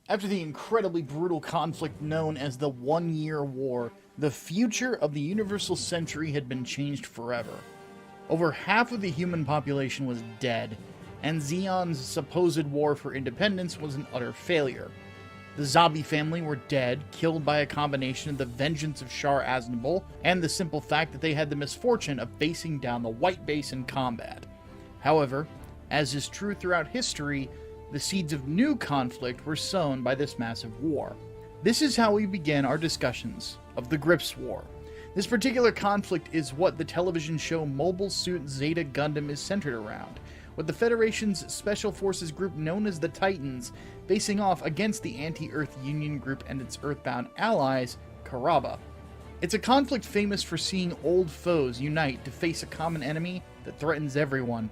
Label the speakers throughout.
Speaker 1: After the incredibly brutal conflict known as the One-Year War, the future of the Universal Century had been changed forever. Over half of the human population was dead, and Zeon's supposed war for independence was an utter failure. The Zabi family were dead, killed by a combination of the vengeance of Char and the simple fact that they had the misfortune of facing down the White Base in combat. However, as is true throughout history, the seeds of new conflict were sown by this massive war. This is how we begin our discussions of the Gryps War. This particular conflict is what the television show Mobile Suit Zeta Gundam is centered around, with the Federation's special forces group known as the Titans facing off against the Anti-Earth Union group and its Earthbound allies, Karaba. It's a conflict famous for seeing old foes unite to face a common enemy that threatens everyone,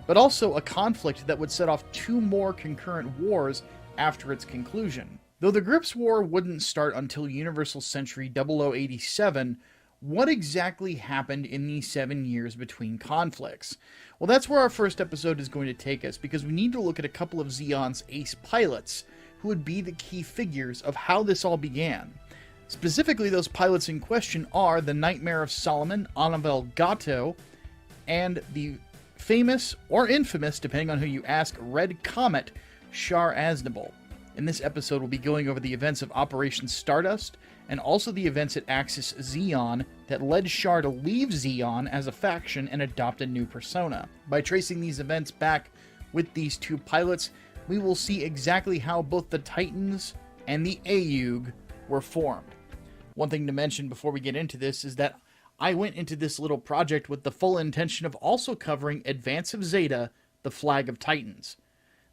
Speaker 1: but also a conflict that would set off two more concurrent wars after its conclusion. Though the Gryps War wouldn't start until Universal Century 0087, what exactly happened in these 7 years between conflicts? Well, that's where our first episode is going to take us, because we need to look at a couple of Zeon's ace pilots, who would be the key figures of how this all began. Specifically, those pilots in question are the Nightmare of Solomon, Anavel Gato, and the famous, or infamous, depending on who you ask, Red Comet, Char. In this episode, we'll be going over the events of Operation Stardust, and also the events at Axis Zeon that led Char to leave Zeon as a faction and adopt a new persona. By tracing these events back with these two pilots, we will see exactly how both the Titans and the AEUG were formed. One thing to mention before we get into this is that I went into this little project with the full intention of also covering Advance of Zeta, the Flag of Titans.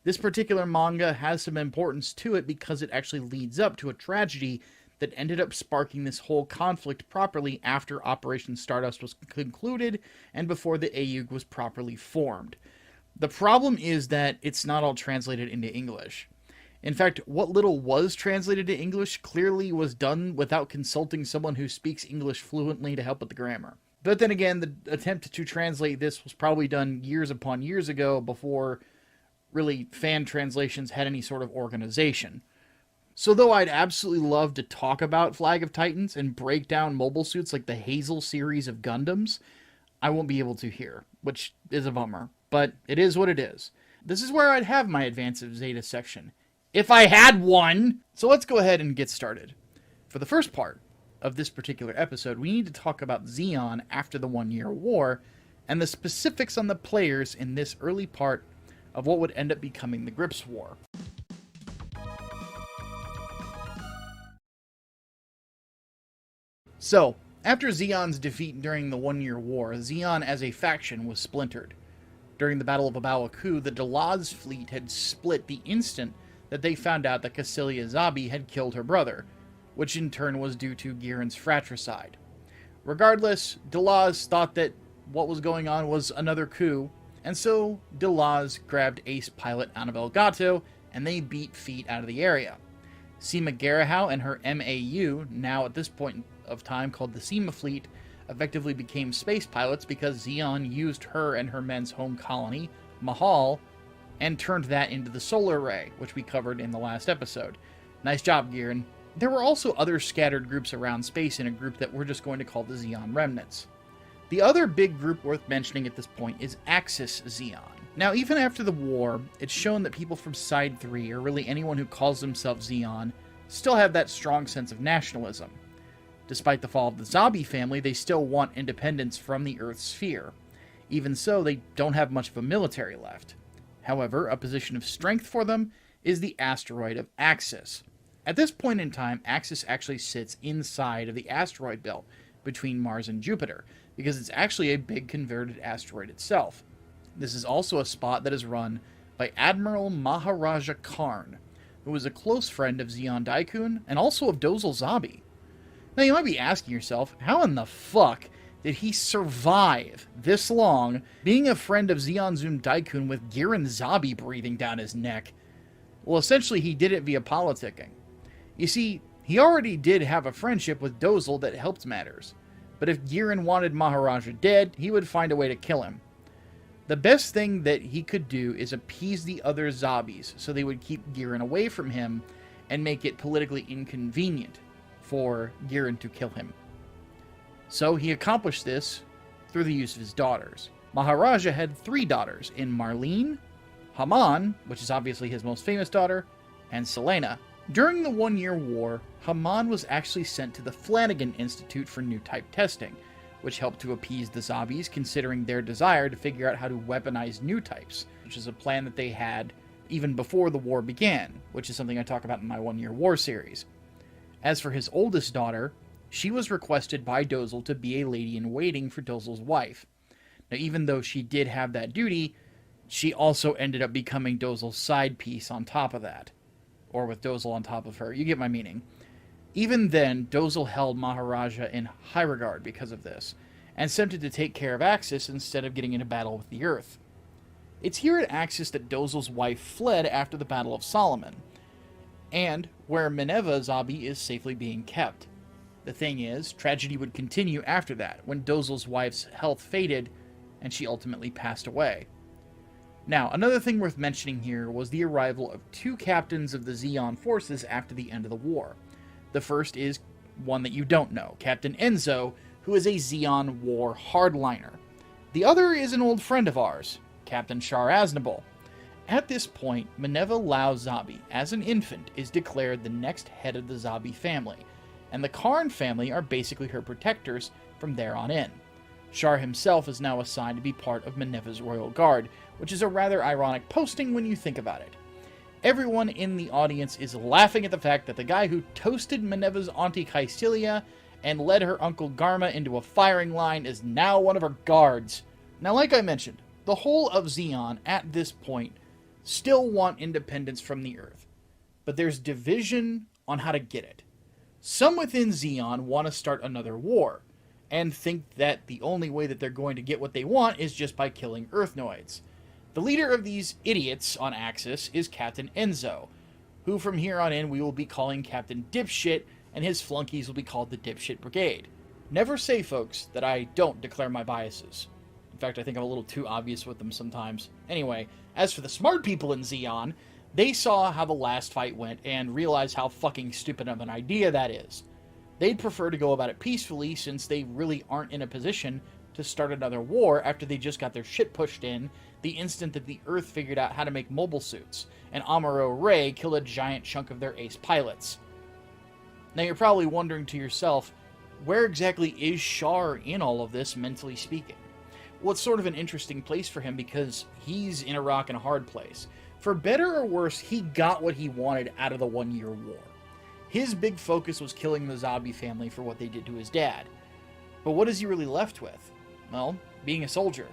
Speaker 1: This particular manga has some importance to it because it actually leads up to a tragedy that ended up sparking this whole conflict properly after Operation Stardust was concluded and before the AEUG was properly formed. The problem is that it's not all translated into English. In fact, what little was translated to English clearly was done without consulting someone who speaks English fluently to help with the grammar. But then again, the attempt to translate this was probably done years upon years ago before really fan translations had any sort of organization. So though I'd absolutely love to talk about Flag of Titans and break down mobile suits like the Hazel series of Gundams, I won't be able to here, which is a bummer. But it is what it is. This is where I'd have my Advance of Zeta section, if I had one! So let's go ahead and get started. For the first part of this particular episode, we need to talk about Zeon after the One-Year War, and the specifics on the players in this early part of what would end up becoming the Gryps War. So, after Zeon's defeat during the One-Year War, Zeon as a faction was splintered. During the Battle of Abawaku, the Delaz fleet had split the instant that they found out that Cassilia Zabi had killed her brother, which in turn was due to Girin's fratricide. Regardless, Delaz thought that what was going on was another coup, and so Delaz grabbed ace pilot Anavel Gato, and they beat feet out of the area. Seema Garahau and her MAU, now at this point of time called the Seema Fleet, effectively became space pilots because Zeon used her and her men's home colony, Mahal, and turned that into the solar array, which we covered in the last episode. Nice job, Girin. There were also other scattered groups around space in a group that we're just going to call the Zeon Remnants. The other big group worth mentioning at this point is Axis Zeon. Now, even after the war, it's shown that people from Side 3, or really anyone who calls themselves Zeon, still have that strong sense of nationalism. Despite the fall of the Zabi family, they still want independence from the Earth sphere. Even so, they don't have much of a military left. However, a position of strength for them is the asteroid of Axis. At this point in time, Axis actually sits inside of the asteroid belt between Mars and Jupiter, because it's actually a big converted asteroid itself. This is also a spot that is run by Admiral Maharaja Karn, who was a close friend of Zeon Daikun and also of Dozle Zabi. Now you might be asking yourself, how in the fuck did he survive this long being a friend of Zeon Zum Daikun with Girin Zabi breathing down his neck? Well, essentially he did it via politicking. You see, he already did have a friendship with Dozle that helped matters, but if Girin wanted Maharaja dead, he would find a way to kill him. The best thing that he could do is appease the other Zabis so they would keep Girin away from him, and make it politically inconvenient for Girin to kill him. So he accomplished this through the use of his daughters. Maharaja had 3 daughters in Marlene, Haman, which is obviously his most famous daughter, and Selena. During the 1-year war, Haman was actually sent to the Flanagan Institute for new type testing, which helped to appease the Zombies considering their desire to figure out how to weaponize new types, which is a plan that they had even before the war began, which is something I talk about in my 1-year war series. As for his oldest daughter, she was requested by Dozle to be a lady-in-waiting for Dozle's wife. Now, even though she did have that duty, she also ended up becoming Dozle's side piece on top of that. Or with Dozle on top of her. You get my meaning. Even then, Dozle held Maharaja in high regard because of this, and sent him to take care of Axis instead of getting into battle with the Earth. It's here at Axis that Dozle's wife fled after the Battle of Solomon, and where Minerva Zabi is safely being kept. The thing is, tragedy would continue after that, when Dozle's wife's health faded, and she ultimately passed away. Now, another thing worth mentioning here was the arrival of 2 captains of the Zeon forces after the end of the war. The first is one that you don't know, Captain Enzo, who is a Zeon war hardliner. The other is an old friend of ours, Captain Char. At this point, Minerva Lao Zabi, as an infant, is declared the next head of the Zabi family, and the Karn family are basically her protectors from there on in. Char himself is now assigned to be part of Minerva's royal guard, which is a rather ironic posting when you think about it. Everyone in the audience is laughing at the fact that the guy who toasted Minerva's Auntie Caecilia and led her Uncle Garma into a firing line is now one of her guards. Now, like I mentioned, the whole of Zeon, at this point, still want independence from the Earth, but there's division on how to get it. Some within Zeon want to start another war, and think that the only way that they're going to get what they want is just by killing Earthnoids. The leader of these idiots on Axis is Captain Enzo, who from here on in we will be calling Captain Dipshit, and his flunkies will be called the Dipshit Brigade. Never say, folks, that I don't declare my biases. In fact, I think I'm a little too obvious with them sometimes. Anyway, as for the smart people in Zeon, they saw how the last fight went and realized how fucking stupid of an idea that is. They'd prefer to go about it peacefully since they really aren't in a position to start another war after they just got their shit pushed in the instant that the Earth figured out how to make mobile suits, and Amuro Ray killed a giant chunk of their ace pilots. Now you're probably wondering to yourself, where exactly is Char in all of this, mentally speaking? Well, it's sort of an interesting place for him because he's in a rock and a hard place. For better or worse, he got what he wanted out of the 1-year war. His big focus was killing the Zabi family for what they did to his dad. But what is he really left with? Well, being a soldier.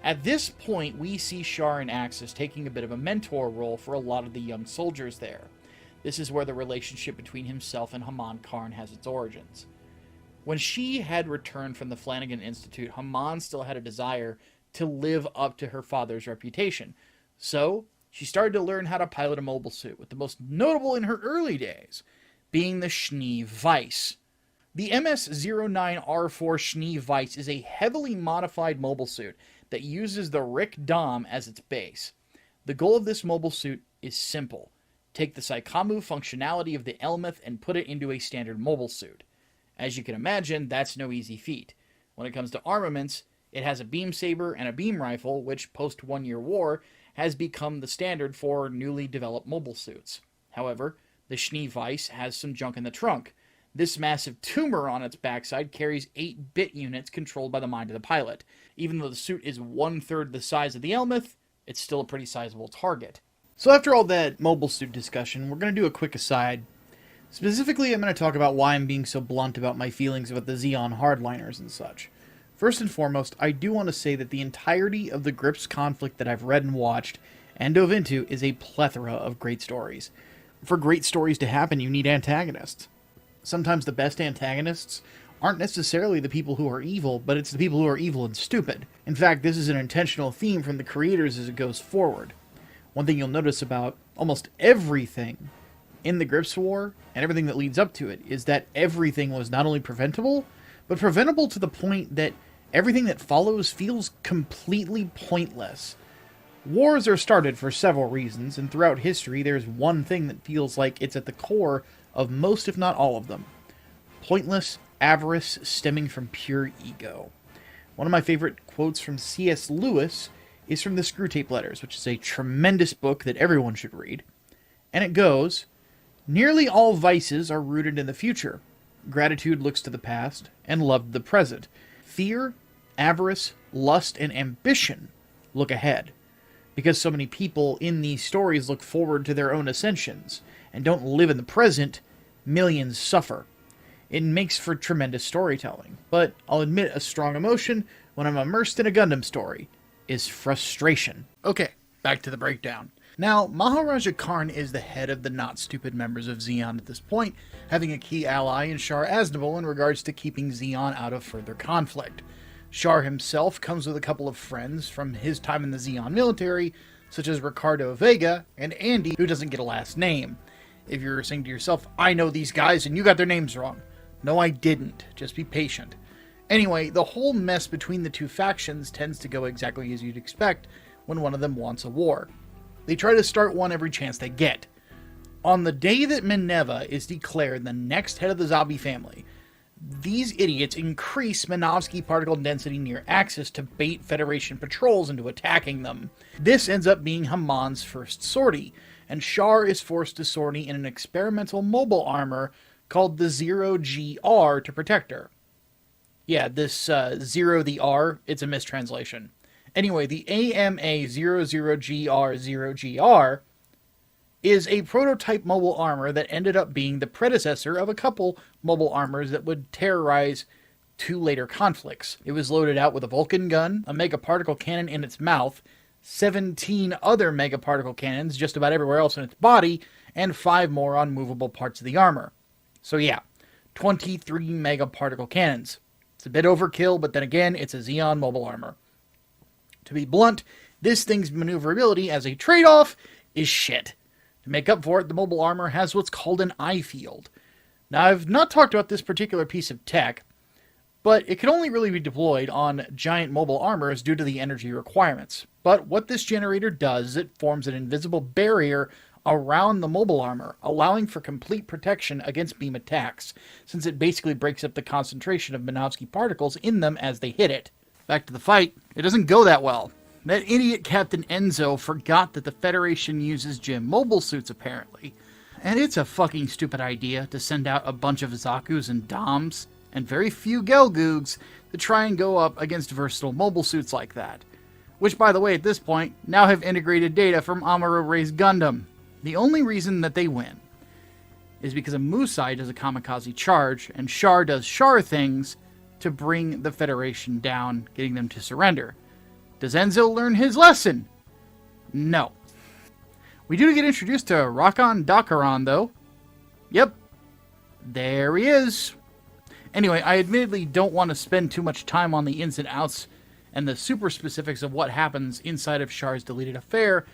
Speaker 1: At this point, we see Char and Axis taking a bit of a mentor role for a lot of the young soldiers there. This is where the relationship between himself and Haman Karn has its origins. When she had returned from the Flanagan Institute, Haman still had a desire to live up to her father's reputation. So, she started to learn how to pilot a mobile suit, with the most notable in her early days being the Schnee Weiss. The MS-09R4 Schnee Weiss is a heavily modified mobile suit that uses the Rick Dom as its base. The goal of this mobile suit is simple. Take the Psychomu functionality of the Elmeth and put it into a standard mobile suit. As you can imagine, that's no easy feat. When it comes to armaments, it has a beam saber and a beam rifle, which post-1-year war has become the standard for newly developed mobile suits. However, the Schnee Weiss has some junk in the trunk. This massive tumor on its backside carries 8-bit units controlled by the mind of the pilot. Even though the suit is 1/3 the size of the Elmeth, it's still a pretty sizable target. So after all that mobile suit discussion, we're going to do a quick aside. Specifically, I'm going to talk about why I'm being so blunt about my feelings about the Zeon hardliners and such. First and foremost, I do want to say that the entirety of the Gryps conflict that I've read and watched and dove into is a plethora of great stories. For great stories to happen, you need antagonists. Sometimes the best antagonists aren't necessarily the people who are evil, but it's the people who are evil and stupid. In fact, this is an intentional theme from the creators as it goes forward. One thing you'll notice about almost everything in the Gryps War, and everything that leads up to it, is that everything was not only preventable, but preventable to the point that everything that follows feels completely pointless. Wars are started for several reasons, and throughout history there's one thing that feels like it's at the core of most if not all of them. Pointless avarice stemming from pure ego. One of my favorite quotes from C.S. Lewis is from the Screwtape Letters, which is a tremendous book that everyone should read. And it goes, "Nearly all vices are rooted in the future. Gratitude looks to the past, and love to the present. Fear, avarice, lust, and ambition look ahead. Because so many people in these stories look forward to their own ascensions, and don't live in the present, millions suffer. It makes for tremendous storytelling, but I'll admit a strong emotion when I'm immersed in a Gundam story is frustration." Okay, back to the breakdown. Now, Maharaja Karn is the head of the not-stupid members of Zeon at this point, having a key ally in Char Aznable in regards to keeping Zeon out of further conflict. Char himself comes with a couple of friends from his time in the Zeon military, such as Ricardo Vega and Andy, who doesn't get a last name. If you're saying to yourself, I know these guys and you got their names wrong. No, I didn't. Just be patient. Anyway, the whole mess between the two factions tends to go exactly as you'd expect when one of them wants a war. They try to start one every chance they get. On the day that Minerva is declared the next head of the Zabi family, these idiots increase Minovsky particle density near Axis to bait Federation patrols into attacking them. This ends up being Hamon's first sortie, and Char is forced to sortie in an experimental mobile armor called the Zero GR to protect her. Yeah, this Zero the R, it's a mistranslation. Anyway, the AMA00GR0GR is a prototype mobile armor that ended up being the predecessor of a couple mobile armors that would terrorize two later conflicts. It was loaded out with a Vulcan gun, a megaparticle cannon in its mouth, 17 other megaparticle cannons just about everywhere else in its body, and 5 more on movable parts of the armor. So yeah, 23 megaparticle cannons. It's a bit overkill, but then again, it's a Zeon mobile armor. To be blunt, this thing's maneuverability as a trade-off is shit. To make up for it, the mobile armor has what's called an eye field. Now, I've not talked about this particular piece of tech, but it can only really be deployed on giant mobile armors due to the energy requirements. But what this generator does is it forms an invisible barrier around the mobile armor, allowing for complete protection against beam attacks, since it basically breaks up the concentration of Minovsky particles in them as they hit it. Back to the fight, it doesn't go that well. That idiot Captain Enzo forgot that the Federation uses gym mobile suits, apparently. And it's a fucking stupid idea to send out a bunch of Zakus and Doms, and very few Gelgoogs, to try and go up against versatile mobile suits like that. Which, by the way, at this point, now have integrated data from Amuro Ray's Gundam. The only reason that they win is because a Musai does a kamikaze charge, and Char does Char things to bring the Federation down, getting them to surrender. Does Enzo learn his lesson? No. We do get introduced to Rakan Dakaran, though. Yep. There he is. Anyway, I admittedly don't want to spend too much time on the ins and outs and the super specifics of what happens inside of Char's deleted affair,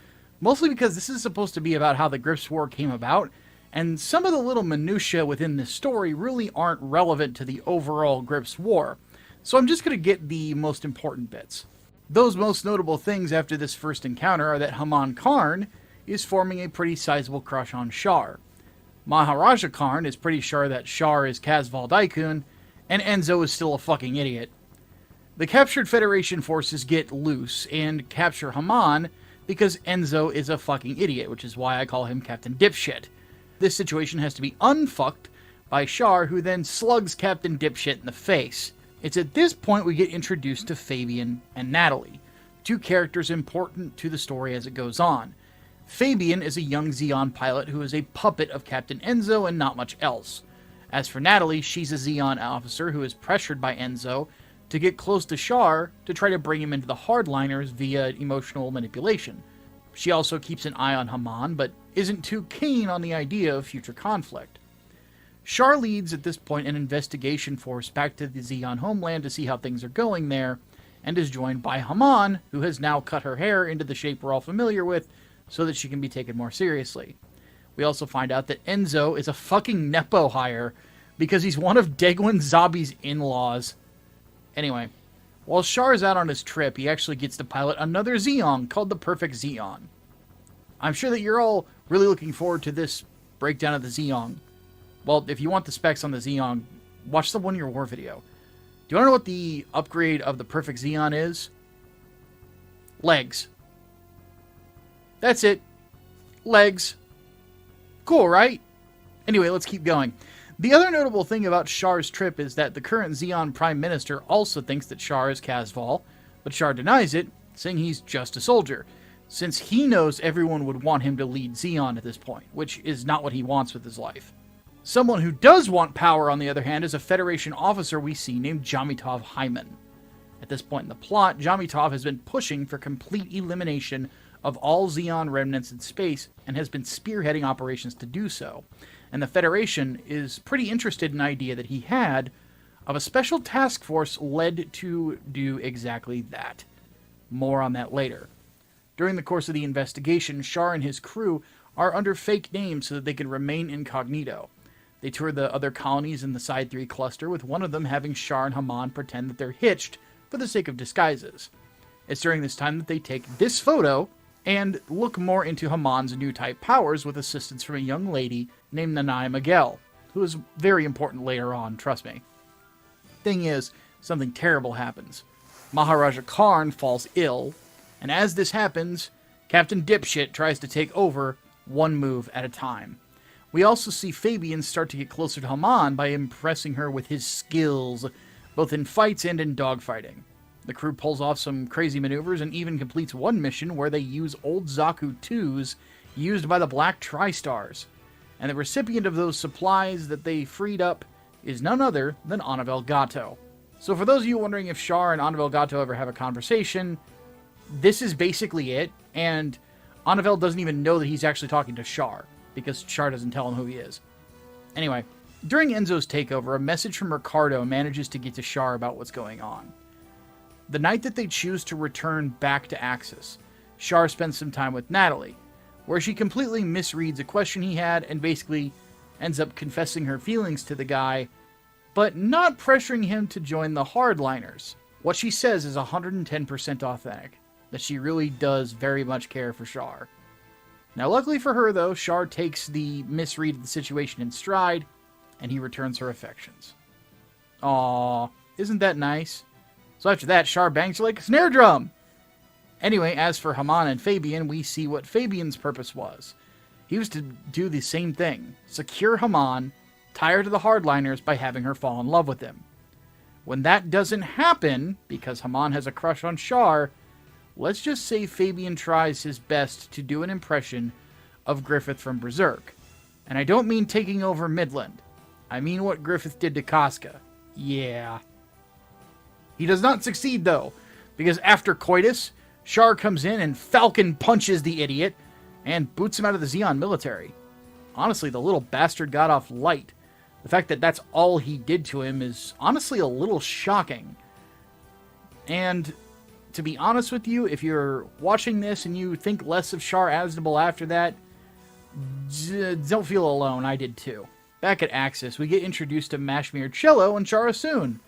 Speaker 1: mostly because this is supposed to be about how the Gryps War came about, and some of the little minutiae within this story really aren't relevant to the overall Gryps War. So I'm just going to get the most important bits. Those most notable things after this first encounter are that Hamon Karn is forming a pretty sizable crush on Char. Maharaja Karn is pretty sure that Char is Kazval Daikun, and Enzo is still a fucking idiot. The captured Federation forces get loose and capture Hamon because Enzo is a fucking idiot, which is why I call him Captain Dipshit. This situation has to be unfucked by Char, who then slugs Captain Dipshit in the face. It's at this point we get introduced to Fabian and Natalie, two characters important to the story as it goes on. Fabian is a young Zeon pilot who is a puppet of Captain Enzo and not much else. As for Natalie, she's a Zeon officer who is pressured by Enzo to get close to Char to try to bring him into the hardliners via emotional manipulation. She also keeps an eye on Hamon, but isn't too keen on the idea of future conflict. Char leads at this point an investigation force back to the Zeon homeland to see how things are going there, and is joined by Hamon, who has now cut her hair into the shape we're all familiar with, so that she can be taken more seriously. We also find out that Enzo is a fucking Nepo hire, because he's one of Degwin Zabi's in-laws. Anyway, While Char is out on his trip, he actually gets to pilot another Zeon called the Perfect Zeon. I'm sure that you're all really looking forward to this breakdown of the Zeon. Well, if you want the specs on the Zeon, watch the 1 Year War video. Do you want to know what the upgrade of the Perfect Zeon is? Legs. That's it. Legs. Cool, right? Anyway, let's keep going. The other notable thing about Char's trip is that the current Zeon Prime Minister also thinks that Char is Casval, but Char denies it, saying he's just a soldier, since he knows everyone would want him to lead Zeon at this point, which is not what he wants with his life. Someone who does want power, on the other hand, is a Federation officer we see named Jamitov Hyman. At this point in the plot, Jamitov has been pushing for complete elimination of all Zeon remnants in space and has been spearheading operations to do so. And the Federation is pretty interested in the idea that he had of a special task force led to do exactly that. More on that later. During the course of the investigation, Char and his crew are under fake names so that they can remain incognito. They tour the other colonies in the Side 3 cluster, with one of them having Char and Haman pretend that they're hitched for the sake of disguises. It's during this time that they take this photo and look more into Haman's new type powers with assistance from a young lady named Nanai Miguel, who is very important later on, trust me. Thing is, something terrible happens. Maharaja Karn falls ill, and as this happens, Captain Dipshit tries to take over one move at a time. We also see Fabian start to get closer to Haman by impressing her with his skills, both in fights and in dogfighting. The crew pulls off some crazy maneuvers and even completes one mission where they use old Zaku 2s used by the Black Tri-Stars. And the recipient of those supplies that they freed up is none other than Anavel Gato. So for those of you wondering if Char and Anavel Gato ever have a conversation, this is basically it, and Anavel doesn't even know that he's actually talking to Char, because Char doesn't tell him who he is. Anyway, during Enzo's takeover, a message from Ricardo manages to get to Char about what's going on. The night that they choose to return back to Axis, Char spends some time with Natalie, where she completely misreads a question he had and basically ends up confessing her feelings to the guy, but not pressuring him to join the hardliners. What she says is 110% authentic, that she really does very much care for Char. Now, luckily for her, though, Char takes the misread of the situation in stride, and he returns her affections. Aww, isn't that nice? So after that, Char bangs her like a snare drum! Anyway, as for Haman and Fabian, we see what Fabian's purpose was. He was to do the same thing, secure Haman, tie her to the hardliners by having her fall in love with him. When that doesn't happen, because Haman has a crush on Char, let's just say Fabian tries his best to do an impression of Griffith from Berserk. And I don't mean taking over Midland. I mean what Griffith did to Casca. Yeah. He does not succeed, though, because after coitus, Char comes in and Falcon punches the idiot and boots him out of the Zeon military. Honestly, the little bastard got off light. The fact that that's all he did to him is honestly a little shocking. And to be honest with you, if you're watching this and you think less of Char Aznable after that, don't feel alone. I did too. Back at Axis, we get introduced to Mashmir Cello and Chara Soon,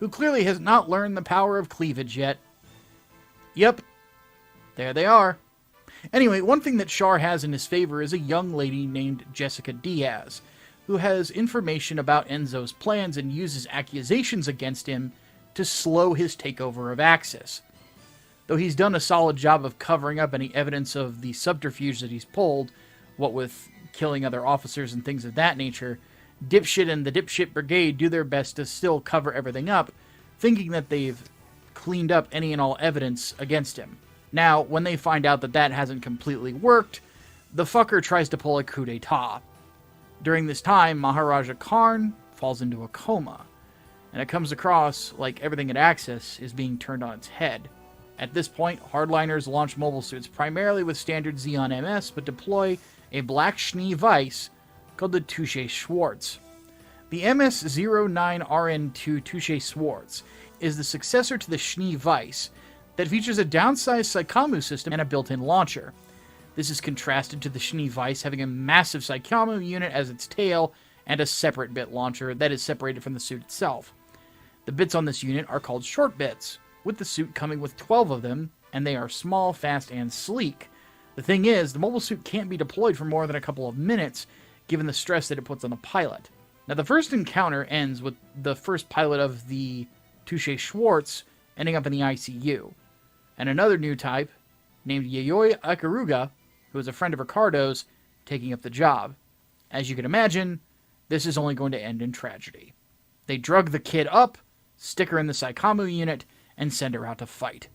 Speaker 1: who clearly has not learned the power of cleavage yet. Yep, there they are. Anyway, one thing that Char has in his favor is a young lady named Jessica Diaz, who has information about Enzo's plans and uses accusations against him to slow his takeover of Axis. Though he's done a solid job of covering up any evidence of the subterfuge that he's pulled, what with killing other officers and things of that nature, Dipshit and the Dipshit Brigade do their best to still cover everything up, thinking that they've cleaned up any and all evidence against him. Now, when they find out that that hasn't completely worked, the fucker tries to pull a coup d'etat. During this time, Maharaja Karn falls into a coma, and it comes across like everything at Axis is being turned on its head. At this point, hardliners launch mobile suits primarily with standard Zeon MS, but deploy a black Schnee Weiss called the Touche Schwartz. The MS-09RN2 Touche Schwartz is the successor to the Schnee Weiss that features a downsized Psychomu system and a built-in launcher. This is contrasted to the Schnee Weiss having a massive Psychomu unit as its tail and a separate bit launcher that is separated from the suit itself. The bits on this unit are called short bits, with the suit coming with 12 of them, and they are small, fast, and sleek. The thing is, the mobile suit can't be deployed for more than a couple of minutes, given the stress that it puts on the pilot. Now, the first encounter ends with the first pilot of the Touche Schwartz ending up in the ICU, and another new type, named Yayoi Ikaruga, who is a friend of Ricardo's, taking up the job. As you can imagine, this is only going to end in tragedy. They drug the kid up, stick her in the Saikamu unit, and send her out to fight.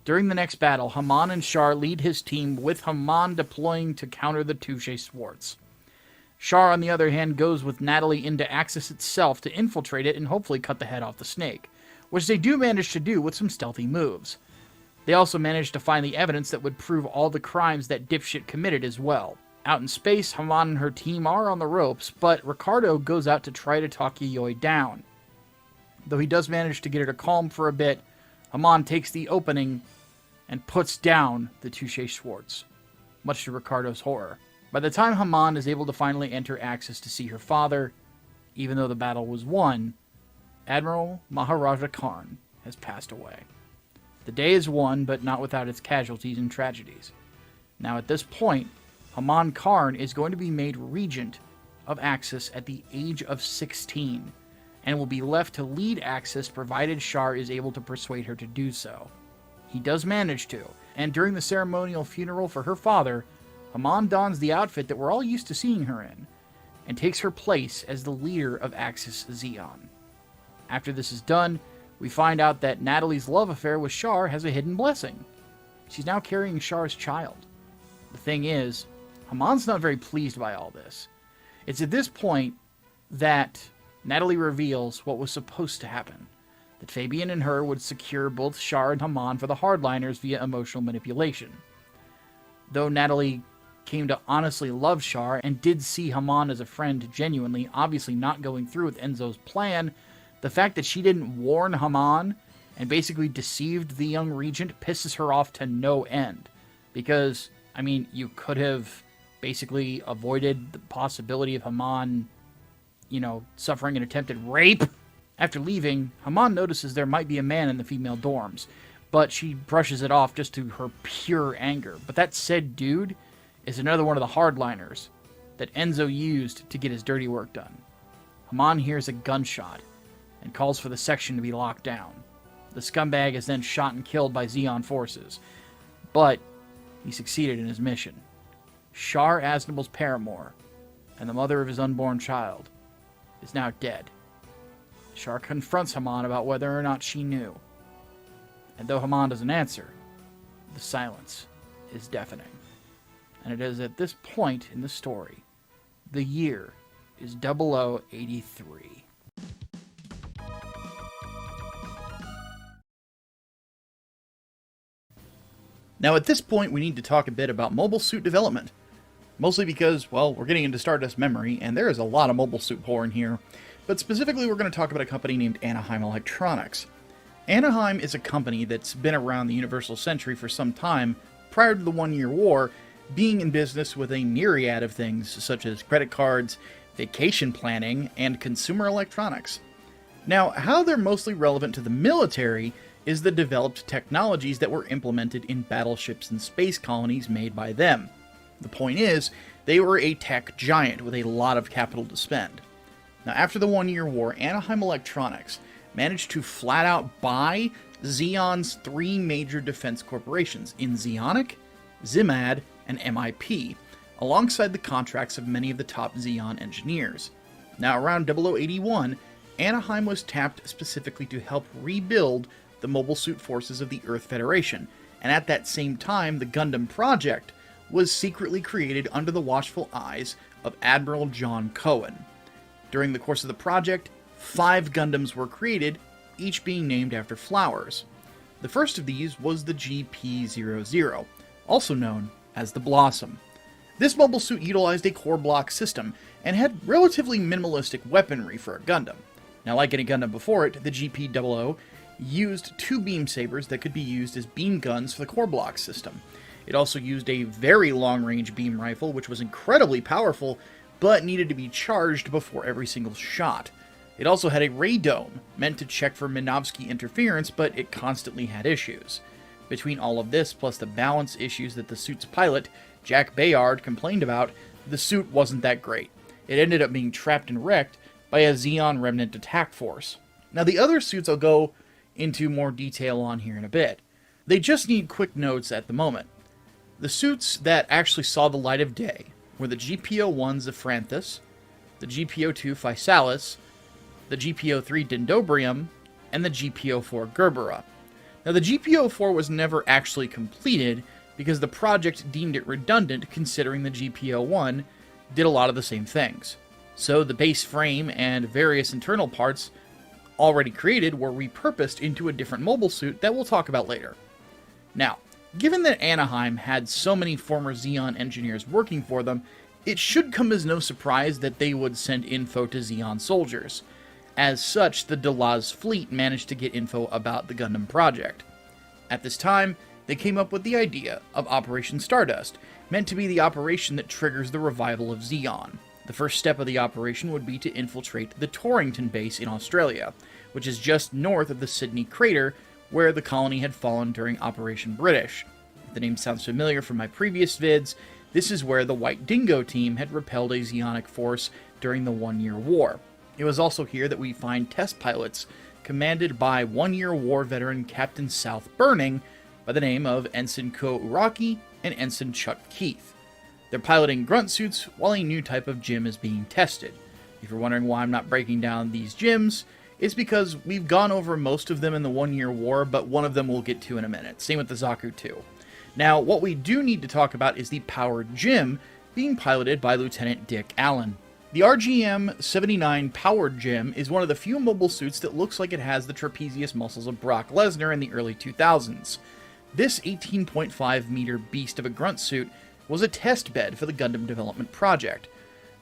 Speaker 1: During the next battle, Haman and Char lead his team, with Haman deploying to counter the Touche Schwartz. Char, on the other hand, goes with Natalie into Axis itself to infiltrate it and hopefully cut the head off the snake, which they do manage to do with some stealthy moves. They also manage to find the evidence that would prove all the crimes that dipshit committed as well. Out in space, Haman and her team are on the ropes, but Ricardo goes out to try to talk Yayoi down. Though he does manage to get her to calm for a bit, Haman takes the opening and puts down the Touche Schwartz, much to Ricardo's horror. By the time Haman is able to finally enter Axis to see her father, even though the battle was won, Admiral Maharaja Karn has passed away. The day is won, but not without its casualties and tragedies. Now at this point, Haman Karn is going to be made regent of Axis at the age of 16, and will be left to lead Axis provided Char is able to persuade her to do so. He does manage to, and during the ceremonial funeral for her father, Haman dons the outfit that we're all used to seeing her in, and takes her place as the leader of Axis Zeon. After this is done, we find out that Natalie's love affair with Char has a hidden blessing. She's now carrying Char's child. The thing is, Haman's not very pleased by all this. It's at this point that Natalie reveals what was supposed to happen, that Fabian and her would secure both Char and Haman for the hardliners via emotional manipulation. Though Natalie came to honestly love Char and did see Haman as a friend genuinely, obviously not going through with Enzo's plan, the fact that she didn't warn Haman and basically deceived the young regent pisses her off to no end. Because, I mean, you could have basically avoided the possibility of Haman, suffering an attempted rape. After leaving, Haman notices there might be a man in the female dorms, but she brushes it off just to her pure anger. But that said dude is another one of the hardliners that Enzo used to get his dirty work done. Haman hears a gunshot and calls for the section to be locked down. The scumbag is then shot and killed by Zeon forces, but he succeeded in his mission. Char Aznable's paramour, and the mother of his unborn child, is now dead. Char confronts Haman about whether or not she knew. And though Haman doesn't answer, the silence is deafening. And it is at this point in the story, the year is 0083. Now at this point we need to talk a bit about mobile suit development. Mostly because, well, we're getting into Stardust memory, and there is a lot of mobile suit porn here. But specifically, we're going to talk about a company named Anaheim Electronics. Anaheim is a company that's been around the Universal Century for some time, prior to the One-Year War, being in business with a myriad of things, such as credit cards, vacation planning, and consumer electronics. Now, how they're mostly relevant to the military is the developed technologies that were implemented in battleships and space colonies made by them. The point is, they were a tech giant with a lot of capital to spend. Now, after the One-Year War, Anaheim Electronics managed to flat out buy Zeon's three major defense corporations in Zeonic, Zimad, and MIP, alongside the contracts of many of the top Zeon engineers. Now, around 0081, Anaheim was tapped specifically to help rebuild the mobile suit forces of the Earth Federation, and at that same time, the Gundam Project was secretly created under the watchful eyes of Admiral John Cohen. During the course of the project, 5 Gundams were created, each being named after flowers. The first of these was the GP-00, also known as the Blossom. This mobile suit utilized a core block system and had relatively minimalistic weaponry for a Gundam. Now, like any Gundam before it, the GP-00 used 2 beam sabers that could be used as beam guns for the core block system. It also used a very long-range beam rifle, which was incredibly powerful, but needed to be charged before every single shot. It also had a radome, meant to check for Minovsky interference, but it constantly had issues. Between all of this, plus the balance issues that the suit's pilot, Jack Bayard, complained about, the suit wasn't that great. It ended up being trapped and wrecked by a Zeon remnant attack force. Now the other suits I'll go into more detail on here in a bit. They just need quick notes at the moment. The suits that actually saw the light of day were the GPO-1 Zephranthus, the GPO-2 Physalis, the GPO-3 Dendrobium, and the GPO-4 Gerbera. Now the GPO-4 was never actually completed because the project deemed it redundant considering the GPO-1 did a lot of the same things. So the base frame and various internal parts already created were repurposed into a different mobile suit that we'll talk about later. Now, given that Anaheim had so many former Zeon engineers working for them, it should come as no surprise that they would send info to Zeon soldiers. As such, the Delaz fleet managed to get info about the Gundam project. At this time, they came up with the idea of Operation Stardust, meant to be the operation that triggers the revival of Zeon. The first step of the operation would be to infiltrate the Torrington base in Australia, which is just north of the Sydney crater where the colony had fallen during Operation British. If the name sounds familiar from my previous vids, this is where the White Dingo team had repelled a Zeonic force during the One-Year War. It was also here that we find test pilots commanded by One-Year War veteran Captain South Burning by the name of Ensign Ko Uraki and Ensign Chuck Keith. They're piloting grunt suits while a new type of gym is being tested. If you're wondering why I'm not breaking down these gyms, it's because we've gone over most of them in the One-Year War, but one of them we'll get to in a minute. Same with the Zaku 2. Now, what we do need to talk about is the Powered Gym being piloted by Lieutenant Dick Allen. The RGM-79 Powered Gym is one of the few mobile suits that looks like it has the trapezius muscles of Brock Lesnar in the early 2000s. This 18.5 meter beast of a grunt suit was a test bed for the Gundam development project.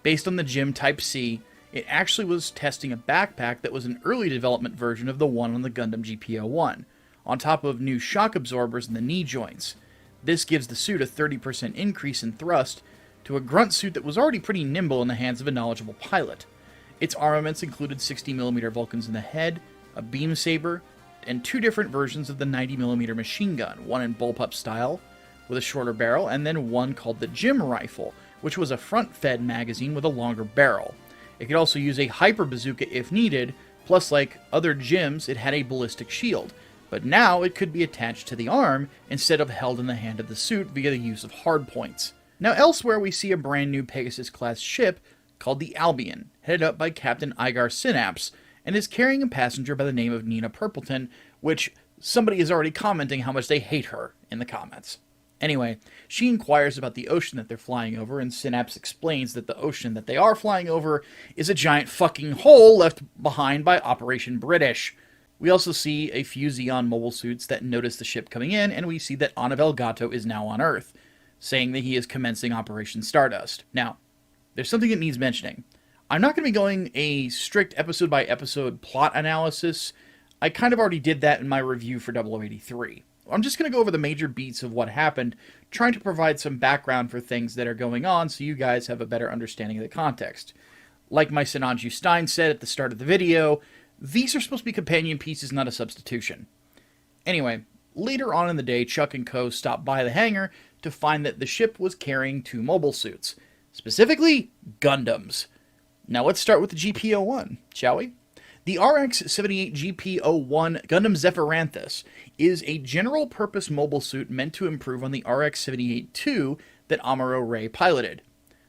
Speaker 1: Based on the Gym Type C, it actually was testing a backpack that was an early development version of the one on the Gundam GPO-1, on top of new shock absorbers in the knee joints. This gives the suit a 30% increase in thrust to a grunt suit that was already pretty nimble in the hands of a knowledgeable pilot. Its armaments included 60mm Vulcans in the head, a beam saber, and two different versions of the 90mm machine gun, one in bullpup style with a shorter barrel, and then one called the Gym Rifle, which was a front-fed magazine with a longer barrel. It could also use a hyper bazooka if needed, plus like other gyms, it had a ballistic shield, but now it could be attached to the arm instead of held in the hand of the suit via the use of hardpoints. Now elsewhere we see a brand new Pegasus-class ship called the Albion, headed up by Captain Igar Synapse, and is carrying a passenger by the name of Nina Purpleton, which somebody is already commenting how much they hate her in the comments. Anyway, she inquires about the ocean that they're flying over, and Synapse explains that the ocean that they are flying over is a giant fucking hole left behind by Operation British. We also see a few Zeon mobile suits that notice the ship coming in, and we see that Anavel Gato is now on Earth, saying that he is commencing Operation Stardust. Now, there's something that needs mentioning. I'm not going to be going a strict episode-by-episode plot analysis. I kind of already did that in my review for 0083. I'm just going to go over the major beats of what happened, trying to provide some background for things that are going on so you guys have a better understanding of the context. Like my Sinanju Stein said at the start of the video, these are supposed to be companion pieces, not a substitution. Anyway, later on in the day, Chuck and Co. stopped by the hangar to find that the ship was carrying two mobile suits. Specifically, Gundams. Now let's start with the GPO-1, shall we? The RX-78 GPO-1 Gundam Zephyranthus is a general-purpose mobile suit meant to improve on the RX-78-2 that Amuro Ray piloted.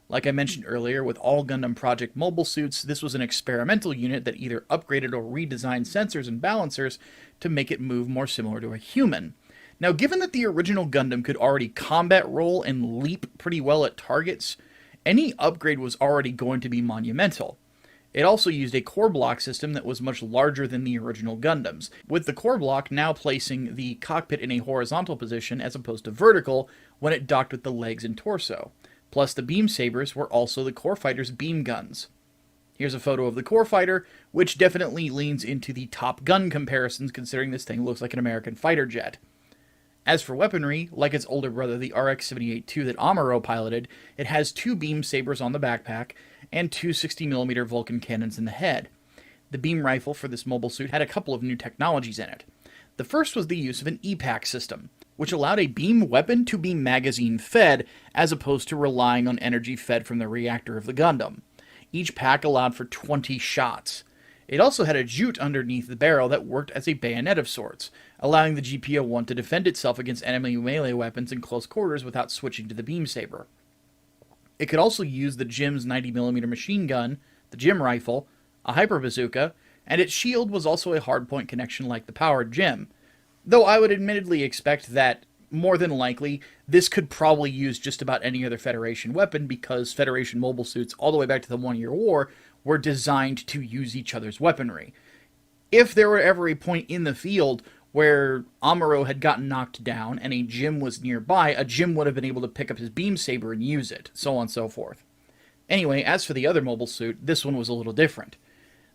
Speaker 1: Like I mentioned earlier, with all Gundam Project mobile suits, this was an experimental unit that either upgraded or redesigned sensors and balancers to make it move more similar to a human. Now, given that the original Gundam could already combat roll and leap pretty well at targets, any upgrade was already going to be monumental. It also used a core block system that was much larger than the original Gundams, with the core block now placing the cockpit in a horizontal position as opposed to vertical when it docked with the legs and torso. Plus, the beam sabers were also the core fighter's beam guns. Here's a photo of the core fighter, which definitely leans into the Top Gun comparisons considering this thing looks like an American fighter jet. As for weaponry, like its older brother the RX-78-2 that Amuro piloted, it has two beam sabers on the backpack and two 60mm Vulcan cannons in the head. The beam rifle for this mobile suit had a couple of new technologies in it. The first was the use of an EPAC system, which allowed a beam weapon to be magazine-fed, as opposed to relying on energy fed from the reactor of the Gundam. Each pack allowed for 20 shots. It also had a jute underneath the barrel that worked as a bayonet of sorts, allowing the GPO-1 to defend itself against enemy melee weapons in close quarters without switching to the beam saber. It could also use the GIM's 90mm machine gun, the GIM rifle, a hyper bazooka, and its shield was also a hardpoint connection like the powered GIM. Though I would admittedly expect that, more than likely, this could probably use just about any other Federation weapon, because Federation mobile suits, all the way back to the One-Year War, were designed to use each other's weaponry. If there were ever a point in the field where Amuro had gotten knocked down and a GIM was nearby, a GIM would have been able to pick up his beam saber and use it, so on and so forth. Anyway, as for the other mobile suit, this one was a little different.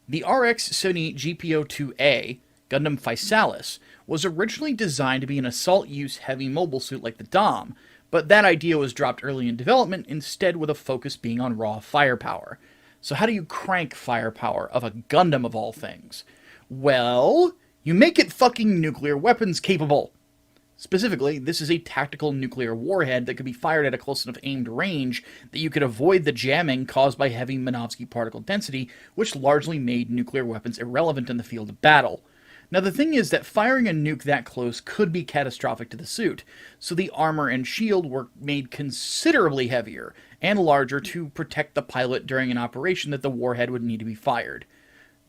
Speaker 1: The RX-70 GPO-2A, Gundam Physalis, was originally designed to be an assault-use heavy mobile suit like the Dom, but that idea was dropped early in development, instead with a focus being on raw firepower. So how do you crank firepower of a Gundam of all things? Well, you make it fucking nuclear weapons capable. Specifically, this is a tactical nuclear warhead that could be fired at a close enough aimed range that you could avoid the jamming caused by heavy Minovsky particle density, which largely made nuclear weapons irrelevant in the field of battle. Now the thing is that firing a nuke that close could be catastrophic to the suit, so the armor and shield were made considerably heavier and larger to protect the pilot during an operation that the warhead would need to be fired.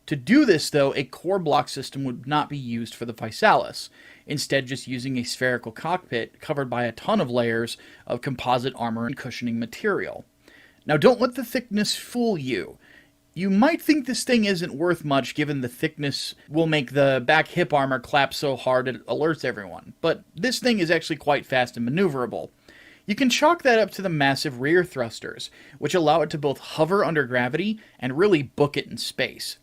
Speaker 1: To do this, though, a core block system would not be used for the Physalis, instead just using a spherical cockpit covered by a ton of layers of composite armor and cushioning material. Now don't let the thickness fool you. You might think this thing isn't worth much given the thickness will make the back hip armor clap so hard it alerts everyone, but this thing is actually quite fast and maneuverable. You can chalk that up to the massive rear thrusters, which allow it to both hover under gravity and really book it in space.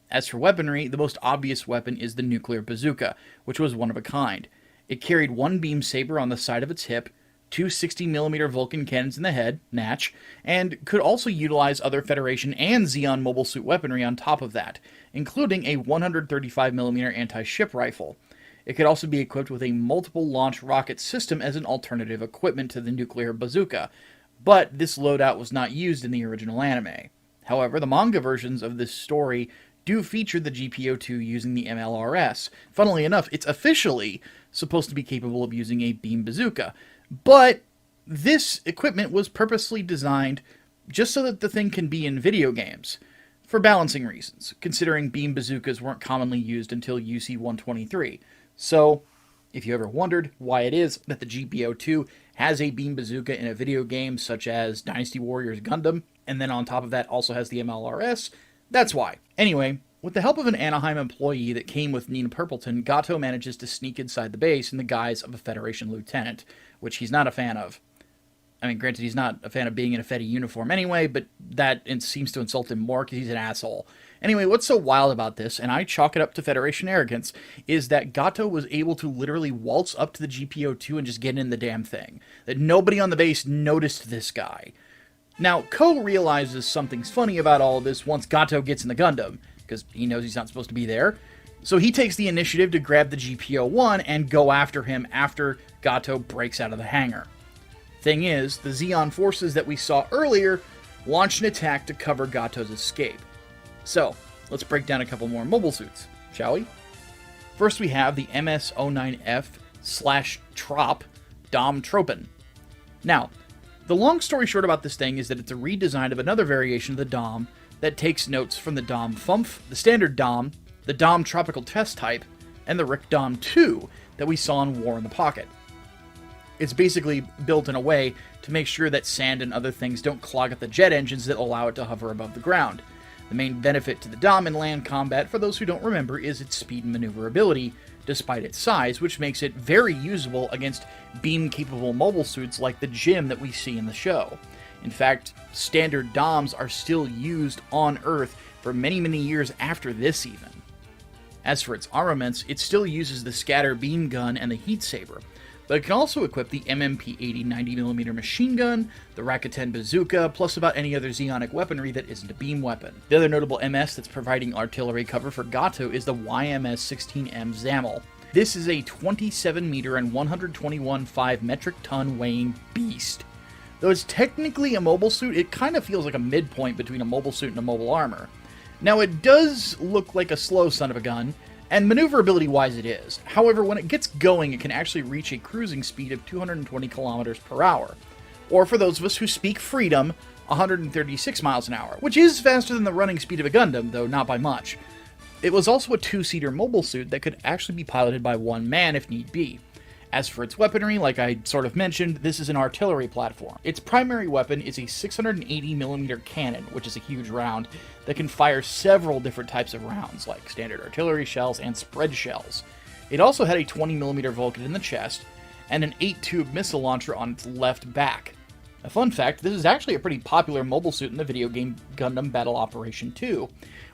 Speaker 1: As for weaponry, the most obvious weapon is the nuclear bazooka, which was one of a kind. It carried one beam saber on the side of its hip, two 60mm Vulcan cannons in the head, Natch, and could also utilize other Federation and Zeon mobile suit weaponry on top of that, including a 135mm anti-ship rifle. It could also be equipped with a multiple launch rocket system as an alternative equipment to the nuclear bazooka, but this loadout was not used in the original anime. However, the manga versions of this story do feature the GPO-2 using the MLRS. Funnily enough, it's officially supposed to be capable of using a beam bazooka, but this equipment was purposely designed just so that the thing can be in video games, for balancing reasons, considering beam bazookas weren't commonly used until UC-123. So, if you ever wondered why it is that the GPO-2 has a beam bazooka in a video game such as Dynasty Warriors Gundam, and then on top of that also has the MLRS, that's why. Anyway, with the help of an Anaheim employee that came with Nina Purpleton, Gato manages to sneak inside the base in the guise of a Federation lieutenant, which he's not a fan of. I mean, granted, he's not a fan of being in a Fedi uniform anyway, but that seems to insult him more because he's an asshole. Anyway, what's so wild about this, and I chalk it up to Federation arrogance, is that Gato was able to literally waltz up to the GPO-2 and just get in the damn thing. That nobody on the base noticed this guy. Now, Ko realizes something's funny about all of this once Gato gets in the Gundam, because he knows he's not supposed to be there. So he takes the initiative to grab the GPO-1 and go after him after Gato breaks out of the hangar. Thing is, the Zeon forces that we saw earlier launched an attack to cover Gato's escape. So, let's break down a couple more mobile suits, shall we? First we have the MS-09F/Trop Dom Tropen. Now, the long story short about this thing is that it's a redesign of another variation of the Dom that takes notes from the Dom Fumph, the standard Dom, the Dom Tropical Test Type, and the Rick Dom 2 that we saw in War in the Pocket. It's basically built in a way to make sure that sand and other things don't clog up the jet engines that allow it to hover above the ground. The main benefit to the Dom in land combat, for those who don't remember, is its speed and maneuverability, despite its size, which makes it very usable against beam-capable mobile suits like the GIM that we see in the show. In fact, standard Doms are still used on Earth for many, many years after this even. As for its armaments, it still uses the scatter beam gun and the heat saber, but it can also equip the MMP-80 90mm machine gun, the Rakuten bazooka, plus about any other Zeonic weaponry that isn't a beam weapon. The other notable MS that's providing artillery cover for Gato is the YMS-16M ZAML. This is a 27 meter and 121.5 metric ton weighing beast. Though it's technically a mobile suit, it kind of feels like a midpoint between a mobile suit and a mobile armor. Now, it does look like a slow son of a gun, and maneuverability-wise it is. However, when it gets going, it can actually reach a cruising speed of 220 kilometers per hour. Or for those of us who speak freedom, 136 miles an hour, which is faster than the running speed of a Gundam, though not by much. It was also a two-seater mobile suit that could actually be piloted by one man if need be. As for its weaponry, like I sort of mentioned, this is an artillery platform. Its primary weapon is a 680mm cannon, which is a huge round, that can fire several different types of rounds, like standard artillery shells and spread shells. It also had a 20mm Vulcan in the chest, and an 8-tube missile launcher on its left back. A fun fact, this is actually a pretty popular mobile suit in the video game Gundam Battle Operation 2,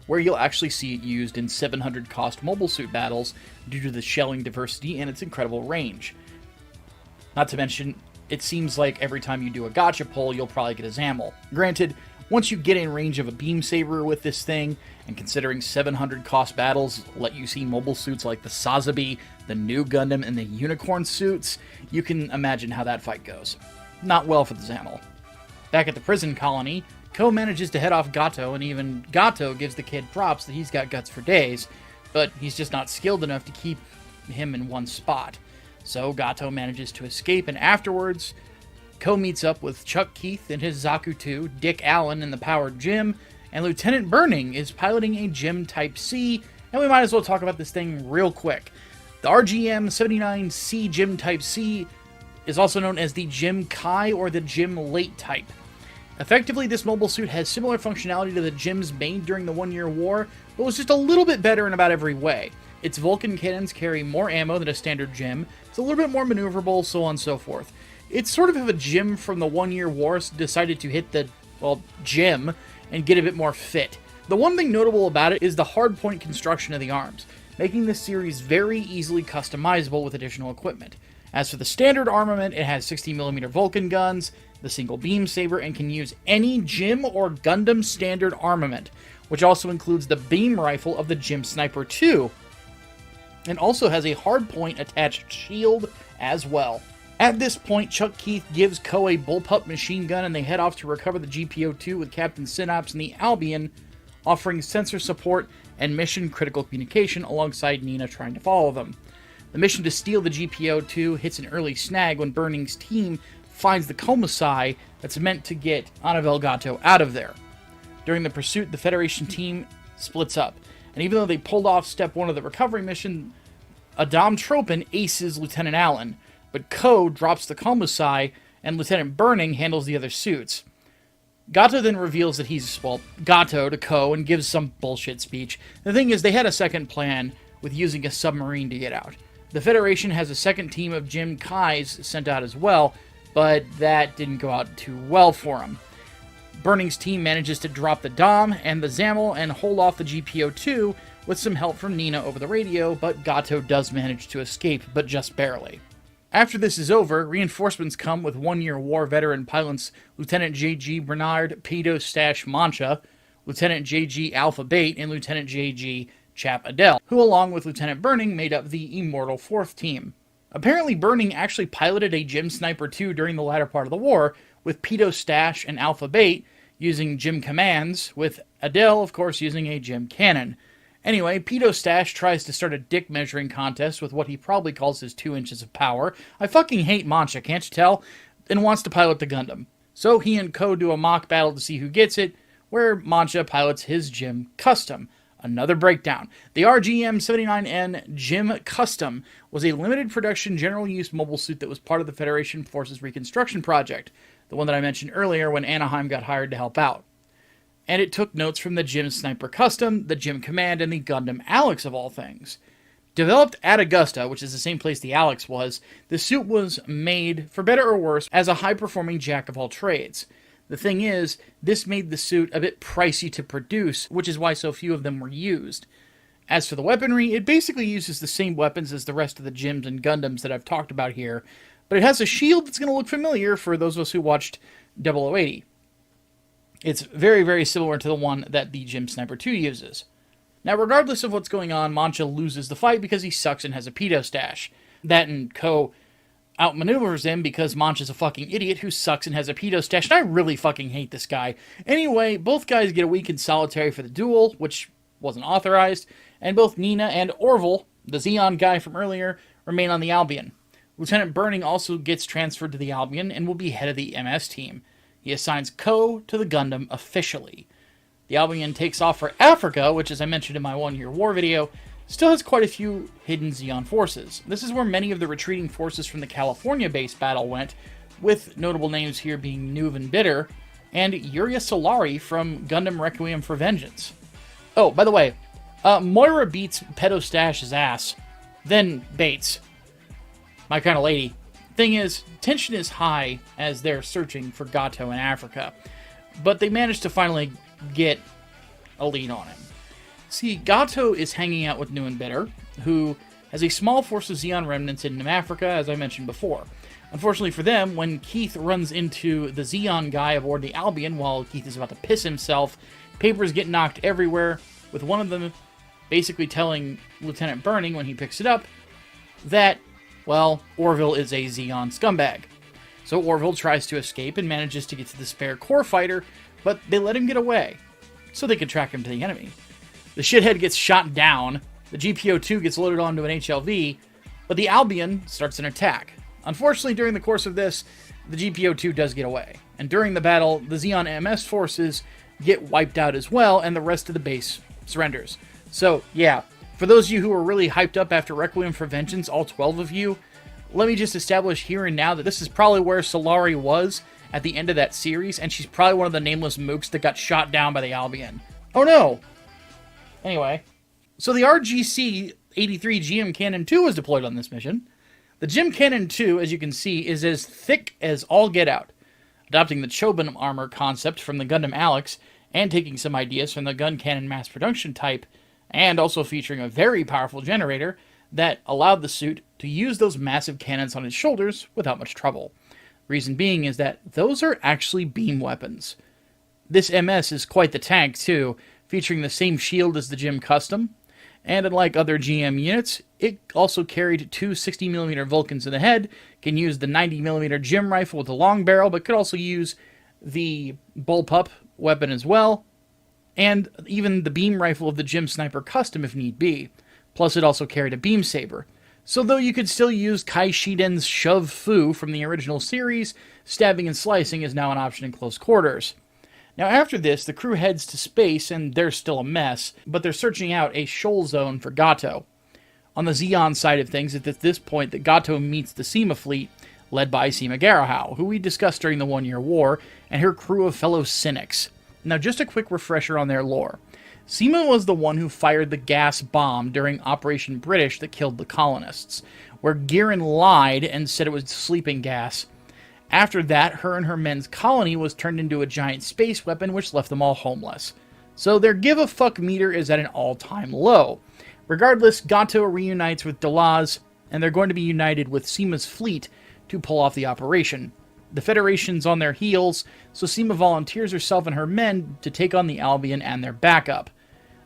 Speaker 1: where you'll actually see it used in 700 cost mobile suit battles due to the shelling diversity and its incredible range. Not to mention, it seems like every time you do a gotcha pull, you'll probably get a ZAML. Granted, once you get in range of a beam saber with this thing, and considering 700 cost battles let you see mobile suits like the Sazabi, the new Gundam, and the Unicorn suits, you can imagine how that fight goes. Not well for the ZAML. Back at the prison colony, Ko manages to head off Gato, and even Gato gives the kid props that he's got guts for days, but he's just not skilled enough to keep him in one spot. So Gato manages to escape, and afterwards, Ko meets up with Chuck Keith in his Zaku 2, Dick Allen in the powered Gym, and Lieutenant Burning is piloting a Gym Type C, and we might as well talk about this thing real quick. The RGM-79C Gym Type C is also known as the Gym Kai or the Gym Late type. Effectively, this mobile suit has similar functionality to the Gyms made during the One-Year War, but was just a little bit better in about every way. Its Vulcan cannons carry more ammo than a standard Gym, it's a little bit more maneuverable, so on and so forth. It's sort of if a Gym from the One-Year War decided to hit the, well, Gym and get a bit more fit. The one thing notable about it is the hardpoint construction of the arms, making this series very easily customizable with additional equipment. As for the standard armament, it has 60mm Vulcan guns, the single beam saber, and can use any Gym or Gundam standard armament, which also includes the beam rifle of the Gym Sniper 2, and also has a hardpoint attached shield as well. At this point, Chuck Keith gives Ko a bullpup machine gun, and they head off to recover the GPO-2 with Captain Synapse and the Albion, offering sensor support and mission-critical communication alongside Nina trying to follow them. The mission to steal the GPO-2 hits an early snag when Burning's team finds the Komusai that's meant to get Anavel Gato out of there. During the pursuit, the Federation team splits up, and even though they pulled off step 1 of the recovery mission, Adam Tropin aces Lieutenant Allen, but Ko drops the Komusai, and Lieutenant Burning handles the other suits. Gato then reveals that he's, well, Gato to Ko and gives some bullshit speech. The thing is, they had a second plan with using a submarine to get out. The Federation has a second team of Gym Kais sent out as well, but that didn't go out too well for him. Burning's team manages to drop the Dom and the ZAML and hold off the GPO-2 with some help from Nina over the radio, but Gato does manage to escape, but just barely. After this is over, reinforcements come with One-Year War veteran pilots Lieutenant J.G. Bernard Pedo Stash Mancha, Lieutenant J.G. Alpha Bait, and Lieutenant J.G. Chap Adele, who along with Lieutenant Burning made up the Immortal 4th team. Apparently Burning actually piloted a Gym Sniper 2 during the latter part of the war, with Pedo Stash and Alpha Bait using Gym commands, with Adele, of course, using a Gym cannon. Anyway, Pedo Stash tries to start a dick measuring contest with what he probably calls his 2 inches of power. I fucking hate Mancha, can't you tell? And wants to pilot the Gundam. So he and Ko do a mock battle to see who gets it, where Mancha pilots his Gym Custom. Another breakdown. The RGM-79N Gym Custom was a limited production general use mobile suit that was part of the Federation Forces Reconstruction Project, the one that I mentioned earlier when Anaheim got hired to help out. And it took notes from the Gym Sniper Custom, the Gym Command, and the Gundam Alex of all things. Developed at Augusta, which is the same place the Alex was, the suit was made, for better or worse, as a high-performing jack of all trades. The thing is, this made the suit a bit pricey to produce, which is why so few of them were used. As for the weaponry, it basically uses the same weapons as the rest of the Gyms and Gundams that I've talked about here, but it has a shield that's going to look familiar for those of us who watched 0080. It's very, very similar to the one that the Gym Sniper 2 uses. Now, regardless of what's going on, Mancha loses the fight because he sucks and has a pedo stash. That and Ko outmaneuvers him because Mancha's a fucking idiot who sucks and has a pedo stash, and I really fucking hate this guy. Anyway, both guys get a week in solitary for the duel, which wasn't authorized, and both Nina and Orville, the Zeon guy from earlier, remain on the Albion. Lieutenant Burning also gets transferred to the Albion and will be head of the MS team. He assigns Ko to the Gundam officially. The Albion takes off for Africa, which, as I mentioned in my 1 Year War video, still has quite a few hidden Zeon forces. This is where many of the retreating forces from the California-based battle went, with notable names here being Nuv and Bitter, and Yuria Solari from Gundam Requiem for Vengeance. Oh, by the way, Moira beats Pedo Stash's ass, then Bates. My kind of lady. Thing is, tension is high as they're searching for Gato in Africa, but they manage to finally get a lead on him. See, Gato is hanging out with Nu and Bitter, who has a small force of Zeon remnants in Africa, as I mentioned before. Unfortunately for them, when Keith runs into the Zeon guy aboard the Albion while Keith is about to piss himself, papers get knocked everywhere, with one of them basically telling Lieutenant Burning when he picks it up that, well, Orville is a Zeon scumbag. So Orville tries to escape and manages to get to the spare core fighter, but they let him get away, so they can track him to the enemy. The shithead gets shot down, the GPO-2 gets loaded onto an HLV, but the Albion starts an attack. Unfortunately, during the course of this, the GPO-2 does get away, and during the battle, the Zeon MS forces get wiped out as well, and the rest of the base surrenders. So, yeah, for those of you who are really hyped up after Requiem for Vengeance, all 12 of you, let me just establish here and now that this is probably where Solari was at the end of that series, and she's probably one of the nameless mooks that got shot down by the Albion. Oh no! Anyway, so the RGC-83 GM Cannon 2 was deployed on this mission. The GM Cannon 2, as you can see, is as thick as all get out, adopting the Choban armor concept from the Gundam Alex, and taking some ideas from the gun cannon mass production type, and also featuring a very powerful generator that allowed the suit to use those massive cannons on its shoulders without much trouble. Reason being is that those are actually beam weapons. This MS is quite the tank too, featuring the same shield as the GM Custom, and unlike other GM units, it also carried two 60mm Vulcans in the head, can use the 90mm GM rifle with a long barrel, but could also use the bullpup weapon as well, and even the beam rifle of the GM Sniper Custom if need be. Plus it also carried a beam saber. So though you could still use Kai Shiden's Shove Fu from the original series, stabbing and slicing is now an option in close quarters. Now after this, the crew heads to space, and they're still a mess, but they're searching out a shoal zone for Gato. On the Zeon side of things, it's at this point that Gato meets the Sema fleet, led by Sema Garahau, who we discussed during the 1 Year War, and her crew of fellow cynics. Now just a quick refresher on their lore. Sema was the one who fired the gas bomb during Operation British that killed the colonists, where Girin lied and said it was sleeping gas. After that, her and her men's colony was turned into a giant space weapon which left them all homeless. So their give-a-fuck meter is at an all-time low. Regardless, Gato reunites with Delaz, and they're going to be united with Sema's fleet to pull off the operation. The Federation's on their heels, so Sema volunteers herself and her men to take on the Albion and their backup.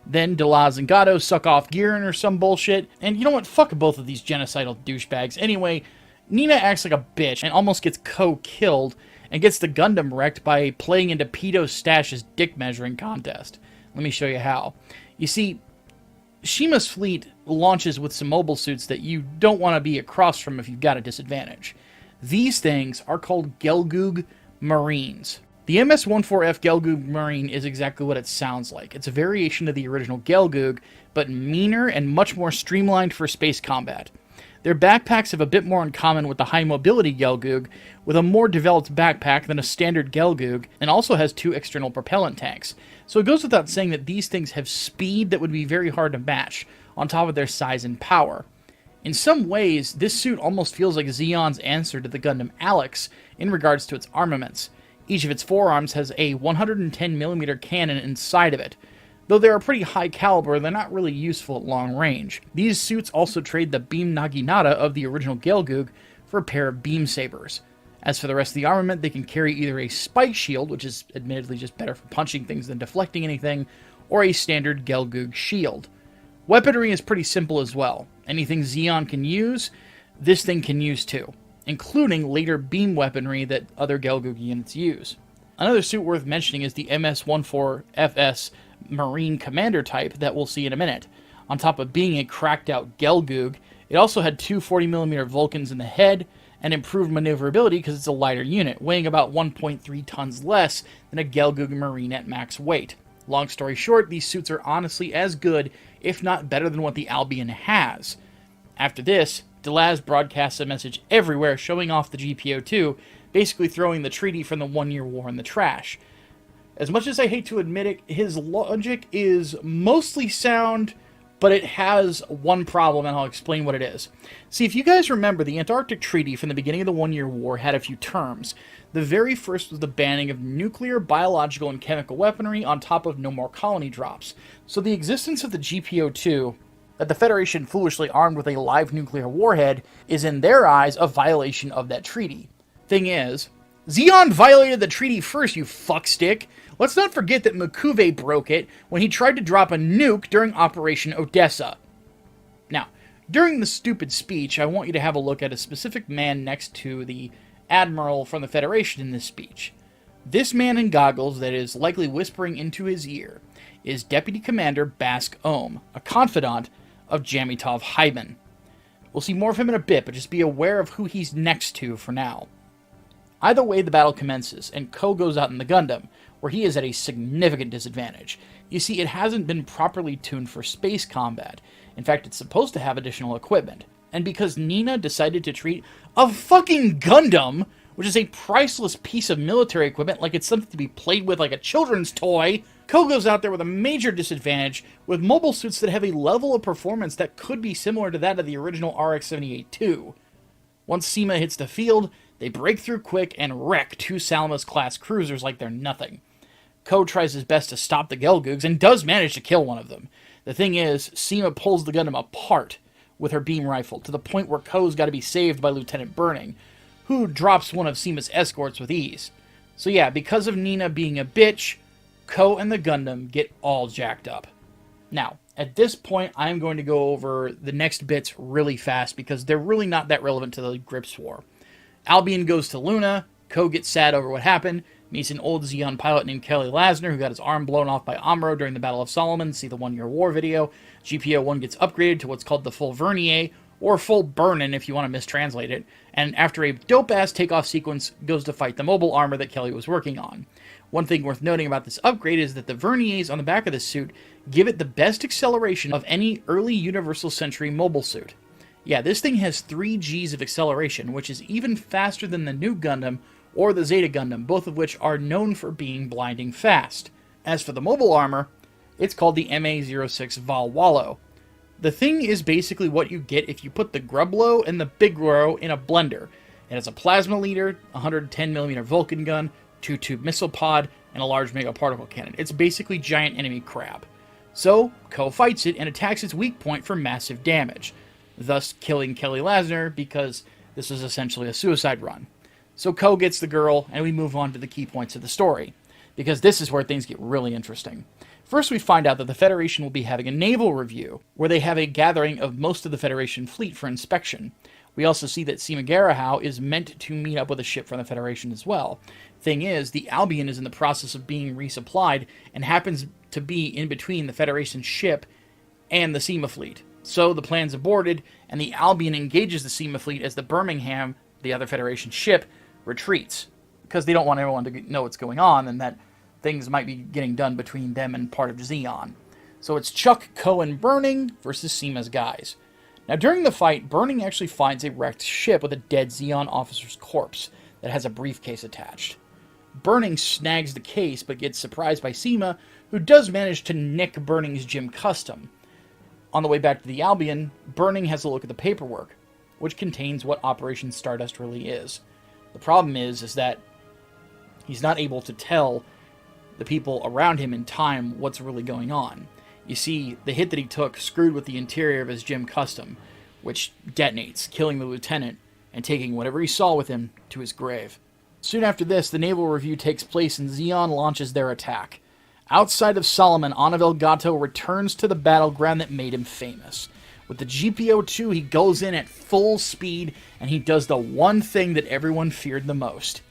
Speaker 1: Then Delaz and Gato suck off Girin or some bullshit, and you know what, fuck both of these genocidal douchebags. Anyway, Nina acts like a bitch and almost gets killed, and gets the Gundam wrecked by playing into Pedo Stash's dick measuring contest. Let me show you how. You see, Shima's fleet launches with some mobile suits that you don't want to be across from if you've got a disadvantage. These things are called Gelgoog Marines. The MS-14F Gelgoog Marine is exactly what it sounds like. It's a variation of the original Gelgoog, but meaner and much more streamlined for space combat. Their backpacks have a bit more in common with the high-mobility Gelgoog, with a more developed backpack than a standard Gelgoog, and also has 2 external propellant tanks. So it goes without saying that these things have speed that would be very hard to match, on top of their size and power. In some ways, this suit almost feels like Zeon's answer to the Gundam Alex in regards to its armaments. Each of its forearms has a 110mm cannon inside of it. Though they are pretty high caliber, they're not really useful at long range. These suits also trade the beam naginata of the original Gelgoog for a pair of beam sabers. As for the rest of the armament, they can carry either a spike shield, which is admittedly just better for punching things than deflecting anything, or a standard Gelgoog shield. Weaponry is pretty simple as well. Anything Zeon can use, this thing can use too, including later beam weaponry that other Gelgoog units use. Another suit worth mentioning is the MS-14FS Marine Commander type that we'll see in a minute. On top of being a cracked-out Gelgoog, it also had two 40mm Vulcans in the head, and improved maneuverability because it's a lighter unit, weighing about 1.3 tons less than a Gelgoog Marine at max weight. Long story short, these suits are honestly as good, if not better than what the Albion has. After this, Delaz broadcasts a message everywhere showing off the GPO-2, basically throwing the treaty from the 1 Year War in the trash. As much as I hate to admit it, his logic is mostly sound, but it has one problem, and I'll explain what it is. See, if you guys remember, the Antarctic Treaty from the beginning of the 1 Year War had a few terms. The very first was the banning of nuclear, biological, and chemical weaponry on top of no more colony drops. So the existence of the GPO-2, that the Federation foolishly armed with a live nuclear warhead, is in their eyes a violation of that treaty. Thing is, Zeon violated the treaty first, you fuckstick! Let's not forget that Mikuve broke it when he tried to drop a nuke during Operation Odessa. Now, during the stupid speech, I want you to have a look at a specific man next to the Admiral from the Federation in this speech. This man in goggles that is likely whispering into his ear is Deputy Commander Bask Ohm, a confidant of Jamitov Hyman. We'll see more of him in a bit, but just be aware of who he's next to for now. Either way, the battle commences, and Ko goes out in the Gundam, where he is at a significant disadvantage. You see, it hasn't been properly tuned for space combat. In fact, it's supposed to have additional equipment. And because Nina decided to treat a fucking Gundam, which is a priceless piece of military equipment, like it's something to be played with like a children's toy, Ko goes out there with a major disadvantage with mobile suits that have a level of performance that could be similar to that of the original RX-78-2. Once Seema hits the field, they break through quick and wreck two Salamis-class cruisers like they're nothing. Ko tries his best to stop the Gelgoogs and does manage to kill one of them. The thing is, Seema pulls the Gundam apart with her beam rifle, to the point where Ko's got to be saved by Lieutenant Burning, who drops one of Seema's escorts with ease. So yeah, because of Nina being a bitch, Ko and the Gundam get all jacked up. Now, at this point, I'm going to go over the next bits really fast, because they're really not that relevant to the Gryps War. Albion goes to Luna, Ko gets sad over what happened, meets an old Zeon pilot named Kelly Lasner who got his arm blown off by Amuro during the Battle of Solomon. See the 1 Year War video. GPO-1 gets upgraded to what's called the full Vernier, or full Burnin if you want to mistranslate it, and after a dope-ass takeoff sequence, goes to fight the mobile armor that Kelly was working on. One thing worth noting about this upgrade is that the Verniers on the back of this suit give it the best acceleration of any early Universal Century mobile suit. Yeah, this thing has 3 Gs of acceleration, which is even faster than the new Gundam or the Zeta Gundam, both of which are known for being blinding fast. As for the mobile armor, it's called the MA-06 Valwallo. The thing is basically what you get if you put the Grublo and the Big Ro in a blender. It has a plasma leader, a 110mm Vulcan gun, 2-tube missile pod, and a large mega particle cannon. It's basically giant enemy crab. So, Ko fights it and attacks its weak point for massive damage, thus killing Kelly Lasner because this is essentially a suicide run. So Ko gets the girl, and we move on to the key points of the story, because this is where things get really interesting. First, we find out that the Federation will be having a naval review, where they have a gathering of most of the Federation fleet for inspection. We also see that Seema Garahau is meant to meet up with a ship from the Federation as well. Thing is, the Albion is in the process of being resupplied, and happens to be in between the Federation ship and the Seema fleet. So the plan's aborted, and the Albion engages the Seema fleet as the Birmingham, the other Federation ship, retreats, because they don't want everyone to know what's going on and that things might be getting done between them and part of Zeon. So it's Chuck, Ko, and Burning versus Seema's guys. Now during the fight, Burning actually finds a wrecked ship with a dead Zeon officer's corpse that has a briefcase attached. Burning snags the case, but gets surprised by Seema, who does manage to nick Burning's Gym Custom. On the way back to the Albion, Burning has a look at the paperwork, which contains what Operation Stardust really is. The problem is that he's not able to tell the people around him in time what's really going on. You see, the hit that he took screwed with the interior of his gym custom, which detonates, killing the lieutenant and taking whatever he saw with him to his grave. Soon after this, the naval review takes place and Zeon launches their attack. Outside of Solomon, Anavel Gato returns to the battleground that made him famous. With the GPO-2, he goes in at full speed, and he does the one thing that everyone feared the most.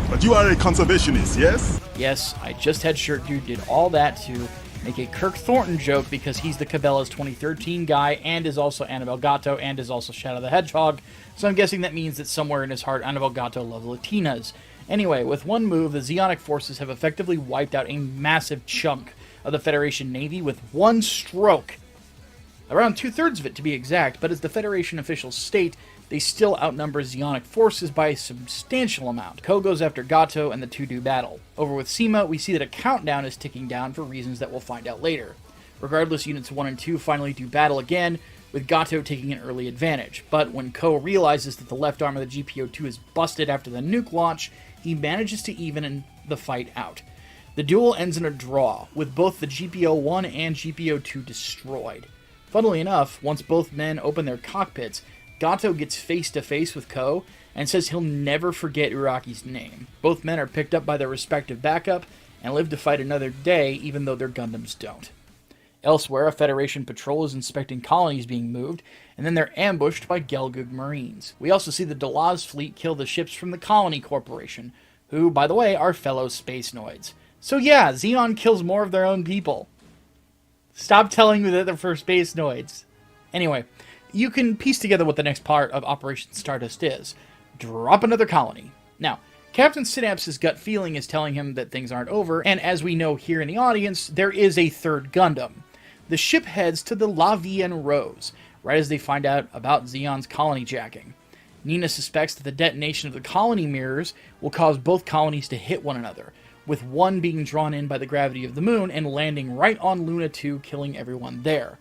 Speaker 2: But you are a conservationist, yes?
Speaker 1: Yes, I just had Shirt Dude did all that to make a Kirk Thornton joke because he's the Cabela's 2013 guy and is also Annabelle Gatto and is also Shadow the Hedgehog, so I'm guessing that means that somewhere in his heart Annabelle Gatto loves Latinas. Anyway, with one move, the Zeonic forces have effectively wiped out a massive chunk of the Federation Navy with one stroke. Around 2/3 of it to be exact, but as the Federation officials state, they still outnumber Zeonic forces by a substantial amount. Ko goes after Gato, and the two do battle. Over with Sema, we see that a countdown is ticking down for reasons that we'll find out later. Regardless, Units 1 and 2 finally do battle again, with Gato taking an early advantage. But when Ko realizes that the left arm of the GPO-2 is busted after the nuke launch, he manages to even the fight out. The duel ends in a draw, with both the GPO-1 and GPO-2 destroyed. Funnily enough, once both men open their cockpits, Gato gets face-to-face with Ko and says he'll never forget Uraki's name. Both men are picked up by their respective backup and live to fight another day, even though their Gundams don't. Elsewhere, a Federation patrol is inspecting colonies being moved, and then they're ambushed by Gelgug Marines. We also see the Delaz fleet kill the ships from the Colony Corporation, who, by the way, are fellow Space Noids. So yeah, Zeon kills more of their own people. Stop telling me that they're for Space Noids. Anyway, you can piece together what the next part of Operation Stardust is. Drop another colony. Now, Captain Synapse's gut feeling is telling him that things aren't over, and as we know here in the audience, there is a third Gundam. The ship heads to the La Vie en Rose, right as they find out about Zeon's colony jacking. Nina suspects that the detonation of the colony mirrors will cause both colonies to hit one another, with one being drawn in by the gravity of the moon and landing right on Luna 2, killing everyone there.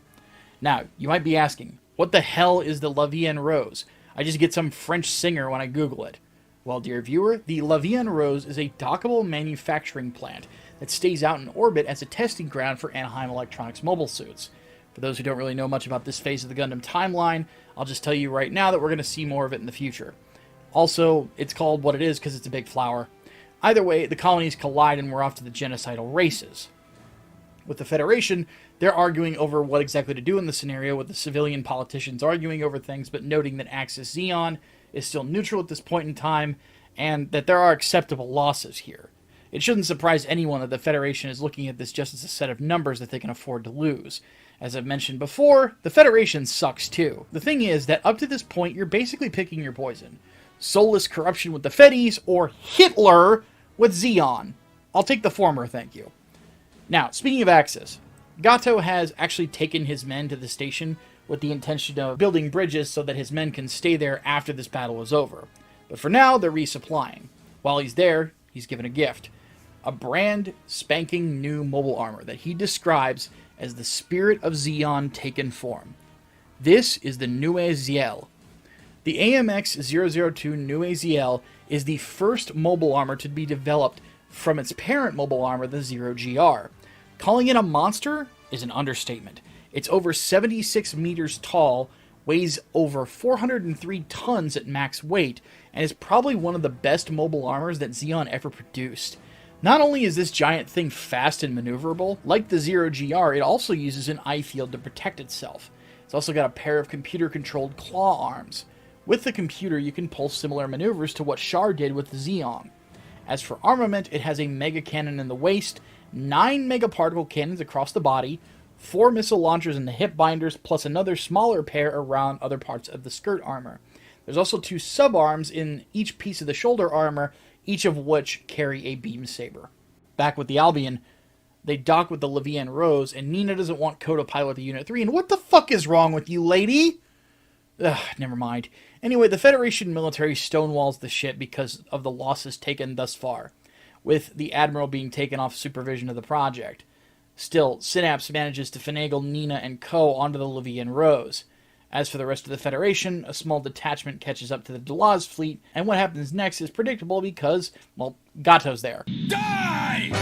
Speaker 1: Now, you might be asking, what the hell is the La Vie en Rose? I just get some French singer when I Google it. Well, dear viewer, the La Vie en Rose is a dockable manufacturing plant that stays out in orbit as a testing ground for Anaheim Electronics mobile suits. For those who don't really know much about this phase of the Gundam timeline, I'll just tell you right now that we're going to see more of it in the future. Also, it's called what it is because it's a big flower. Either way, the colonies collide and we're off to the genocidal races. With the Federation, they're arguing over what exactly to do in the scenario, with the civilian politicians arguing over things, but noting that Axis Zeon is still neutral at this point in time, and that there are acceptable losses here. It shouldn't surprise anyone that the Federation is looking at this just as a set of numbers that they can afford to lose. As I've mentioned before, the Federation sucks too. The thing is that up to this point, you're basically picking your poison. Soulless corruption with the Feddies, or Hitler with Zeon. I'll take the former, thank you. Now, speaking of Axis, Gato has actually taken his men to the station with the intention of building bridges so that his men can stay there after this battle is over. But for now, they're resupplying. While he's there, he's given a gift. A brand spanking new mobile armor that he describes as the spirit of Zeon taken form. This is the Neue Ziel. The AMX-002 Neue Ziel is the first mobile armor to be developed from its parent mobile armor, the Zero GR. Calling it a monster is an understatement. It's over 76 meters tall, weighs over 403 tons at max weight, and is probably one of the best mobile armors that Zeon ever produced. Not only is this giant thing fast and maneuverable, like the Zero GR, it also uses an eye field to protect itself. It's also got a pair of computer-controlled claw arms. With the computer, you can pull similar maneuvers to what Char did with the Zeon. As for armament, it has a mega cannon in the waist 9 megaparticle cannons across the body, 4 missile launchers in the hip binders, plus another smaller pair around other parts of the skirt armor. There's also 2 subarms in each piece of the shoulder armor, each of which carry a beam saber. Back with the Albion, they dock with the Levian Rose, and Nina doesn't want Ko to pilot the Unit 3, and what the fuck is wrong with you, lady? Ugh, never mind. Anyway, the Federation military stonewalls the ship because of the losses taken thus far, with the Admiral being taken off supervision of the project. Still, Synapse manages to finagle Nina and Ko onto the Levian Rose. As for the rest of the Federation, a small detachment catches up to the Delaz fleet, and what happens next is predictable because, well, Gato's there.
Speaker 3: Die!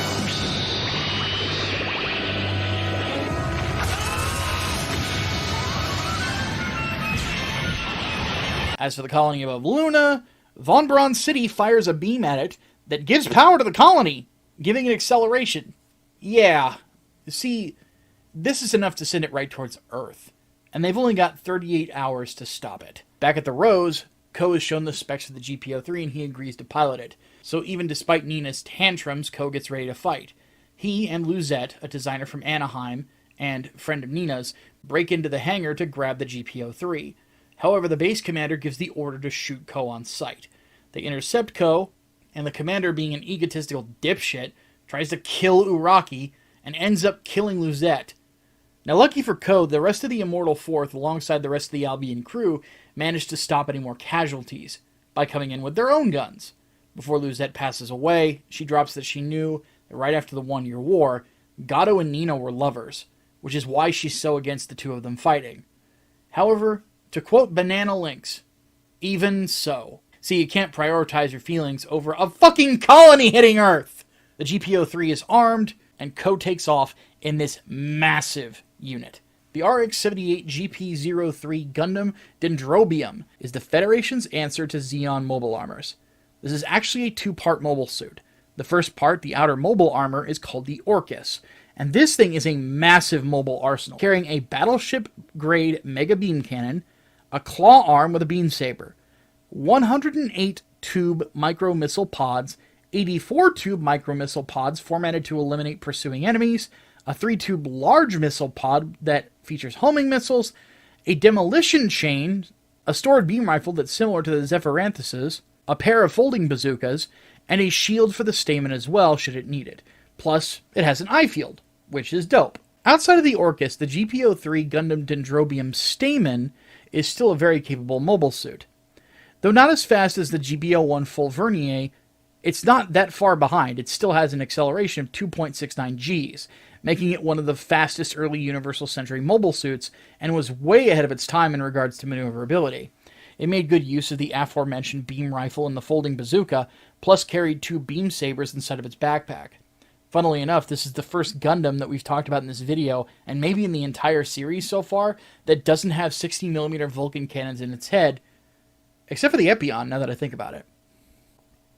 Speaker 1: As for the colony above Luna, Von Braun City fires a beam at it that gives power to the colony, giving it acceleration. Yeah, see, this is enough to send it right towards Earth, and they've only got 38 hours to stop it. Back at the Rose, Ko is shown the specs for the GPO-3 and he agrees to pilot it. So even despite Nina's tantrums, Ko gets ready to fight. He and Luzette, a designer from Anaheim and friend of Nina's, break into the hangar to grab the GPO-3. However, the base commander gives the order to shoot Ko on sight. They intercept Ko, and the commander, being an egotistical dipshit, tries to kill Uraki and ends up killing Luzette. Now, lucky for Ko, the rest of the Immortal Fourth, alongside the rest of the Albion crew, managed to stop any more casualties by coming in with their own guns. Before Luzette passes away, she drops that she knew that right after the 1-year war, Gato and Nina were lovers, which is why she's so against the two of them fighting. However, to quote Banana Lynx, even so. See, you can't prioritize your feelings over a fucking colony hitting Earth! The GPO-3 is armed, and Ko takes off in this massive unit. The RX-78 GP-03 Gundam Dendrobium is the Federation's answer to Zeon mobile armors. This is actually a 2-part mobile suit. The first part, the outer mobile armor, is called the Orcus, and this thing is a massive mobile arsenal, carrying a battleship-grade mega beam cannon, a claw arm with a beam saber, 108 tube micro missile pods, 84 tube micro missile pods formatted to eliminate pursuing enemies, a 3-tube large missile pod that features homing missiles, a demolition chain, a stored beam rifle that's similar to the Zephyranthuses, a pair of folding bazookas, and a shield for the Stamen as well, should it need it. Plus, it has an eye field, which is dope. Outside of the Orcus, the GPO-3 Gundam Dendrobium Stamen is still a very capable mobile suit. Though not as fast as the GBO-1 Full Vernier, it's not that far behind. It still has an acceleration of 2.69 Gs, making it one of the fastest early Universal Century mobile suits, and was way ahead of its time in regards to maneuverability. It made good use of the aforementioned beam rifle and the folding bazooka, plus carried 2 beam sabers inside of its backpack. Funnily enough, this is the first Gundam that we've talked about in this video, and maybe in the entire series so far, that doesn't have 60mm Vulcan cannons in its head, except for the Epion, now that I think about it.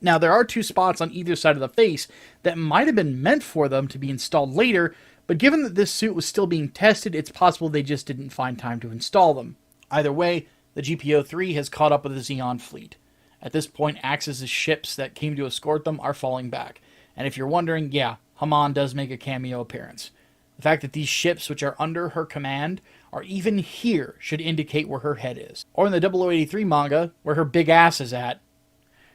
Speaker 1: Now, there are 2 spots on either side of the face that might have been meant for them to be installed later, but given that this suit was still being tested, it's possible they just didn't find time to install them. Either way, the GPO-3 has caught up with the Zeon fleet. At this point, Axis' ships that came to escort them are falling back. And if you're wondering, yeah, Haman does make a cameo appearance. The fact that these ships, which are under her command, are even here should indicate where her head is. Or in the 0083 manga, where her big ass is at.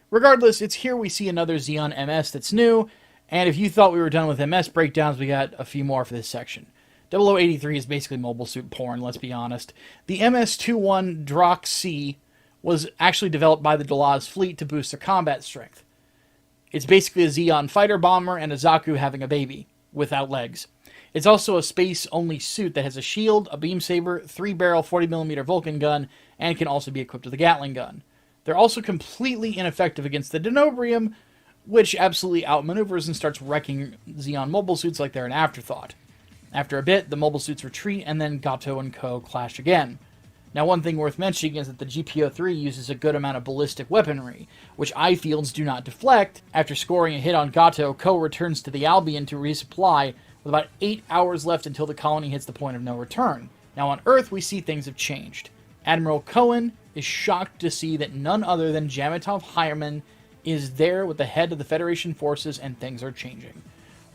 Speaker 1: Regardless, it's here we see another Zeon MS that's new, and if you thought we were done with MS breakdowns, we got a few more for this section. 0083 is basically mobile suit porn, let's be honest. The MS-21 Drak C was actually developed by the Delaz fleet to boost their combat strength. It's basically a Zeon fighter bomber and a Zaku having a baby, without legs. It's also a space-only suit that has a shield, a beam saber, 3-barrel 40mm Vulcan gun, and can also be equipped with a Gatling gun. They're also completely ineffective against the Denobrium, which absolutely outmaneuvers and starts wrecking Zeon mobile suits like they're an afterthought. After a bit, the mobile suits retreat, and then Gato and Ko clash again. Now, one thing worth mentioning is that the GPO-3 uses a good amount of ballistic weaponry, which eye fields do not deflect. After scoring a hit on Gato, Ko returns to the Albion to resupply, with about 8 hours left until the colony hits the point of no return. Now, on Earth, we see things have changed. Admiral Cohen is shocked to see that none other than Jamatov Hireman is there with the head of the Federation forces, and things are changing.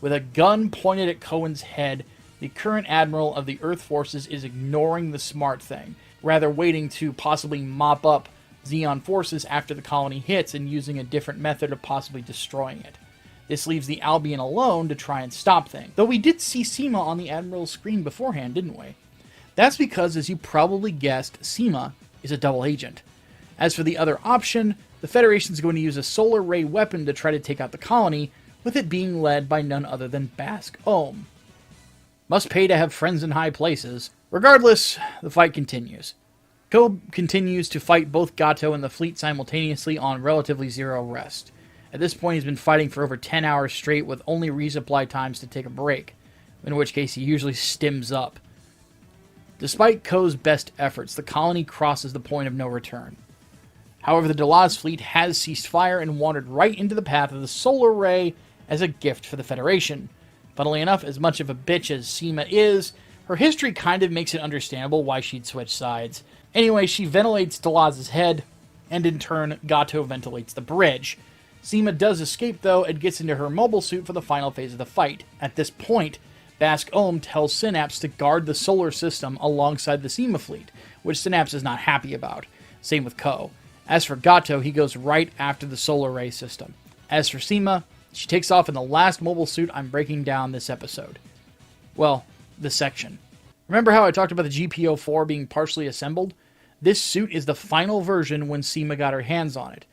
Speaker 1: With a gun pointed at Cohen's head, the current admiral of the Earth forces is ignoring the smart thing, rather waiting to possibly mop up Zeon forces after the colony hits and using a different method of possibly destroying it. This leaves the Albion alone to try and stop things. Though we did see Seema on the Admiral's screen beforehand, didn't we? That's because, as you probably guessed, Seema is a double agent. As for the other option, the Federation's going to use a solar ray weapon to try to take out the colony, with it being led by none other than Bask Ohm. Must pay to have friends in high places. Regardless, the fight continues. Ko continues to fight both Gato and the fleet simultaneously on relatively zero rest. At this point, he's been fighting for over 10 hours straight with only resupply times to take a break, in which case he usually stims up. Despite Ko's best efforts, the colony crosses the point of no return. However, the Delaz fleet has ceased fire and wandered right into the path of the solar ray as a gift for the Federation. Funnily enough, as much of a bitch as Seema is, her history kind of makes it understandable why she'd switch sides. Anyway, she ventilates Delaz's head, and in turn, Gato ventilates the bridge. Seema does escape, though, and gets into her mobile suit for the final phase of the fight. At this point, Bask Ohm tells Synapse to guard the solar system alongside the Seema fleet, which Synapse is not happy about. Same with Ko. As for Gato, he goes right after the solar ray system. As for Seema, she takes off in the last mobile suit I'm breaking down this episode. Well, this section. Remember how I talked about the GPO-4 being partially assembled? This suit is the final version when Seema got her hands on it.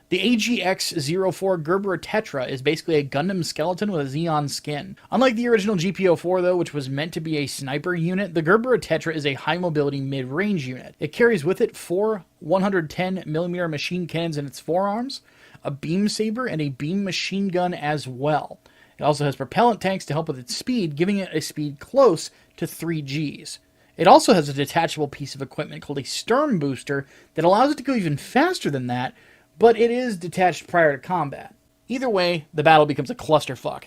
Speaker 1: The AGX-04 Gerber Tetra is basically a Gundam skeleton with a Zeon skin. Unlike the original GPO-4, though, which was meant to be a sniper unit, the Gerber Tetra is a high-mobility mid-range unit. It carries with it 4 110mm machine cannons in its forearms, a beam saber, and a beam machine gun as well. It also has propellant tanks to help with its speed, giving it a speed close to 3 Gs. It also has a detachable piece of equipment called a stern booster that allows it to go even faster than that, but it is detached prior to combat. Either way, the battle becomes a clusterfuck.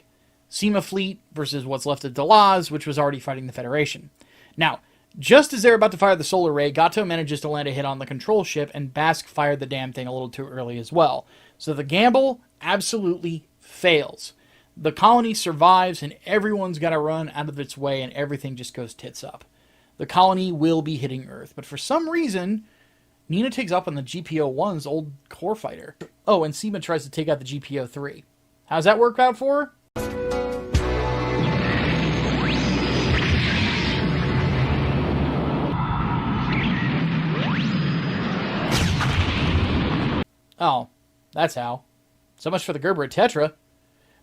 Speaker 1: Seema fleet versus what's left of Delaz, which was already fighting the Federation. Now, just as they're about to fire the solar ray, Gato manages to land a hit on the control ship, and Bask fired the damn thing a little too early as well. So the gamble absolutely fails. The colony survives, and everyone's got to run out of its way, and everything just goes tits up. The colony will be hitting Earth, but for some reason, Nina takes up on the GPO-1's old core fighter. Oh, and Seema tries to take out the GPO-3. How's that work out for her? Oh, that's how. So much for the Gerber Tetra.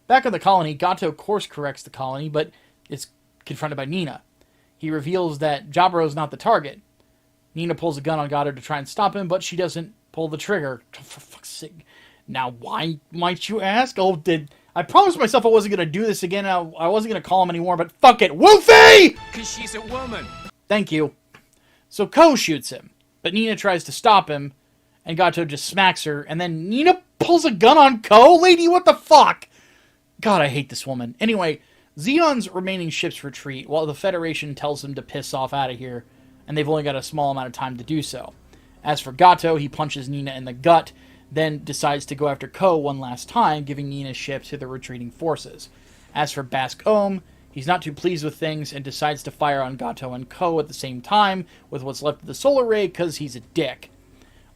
Speaker 1: Back on the colony, Gato course corrects the colony, but is confronted by Nina. He reveals that Jabiro's not the target. Nina pulls a gun on Gato to try and stop him, but she doesn't pull the trigger. For fuck's sake. Now, why might you ask? Oh, I promised myself I wasn't going to do this again. I wasn't going to call him anymore, but fuck it. Woofy!
Speaker 3: Because she's a woman.
Speaker 1: Thank you. So Ko shoots him, but Nina tries to stop him, and Gato just smacks her, and then Nina pulls a gun on Ko? Lady, what the fuck? God, I hate this woman. Anyway, Zeon's remaining ships retreat while the Federation tells them to piss off out of here, and they've only got a small amount of time to do so. As for Gato, he punches Nina in the gut, then decides to go after Ko one last time, giving Nina's ship to the retreating forces. As for Bask Ohm, he's not too pleased with things and decides to fire on Gato and Ko at the same time with what's left of the solar ray because he's a dick.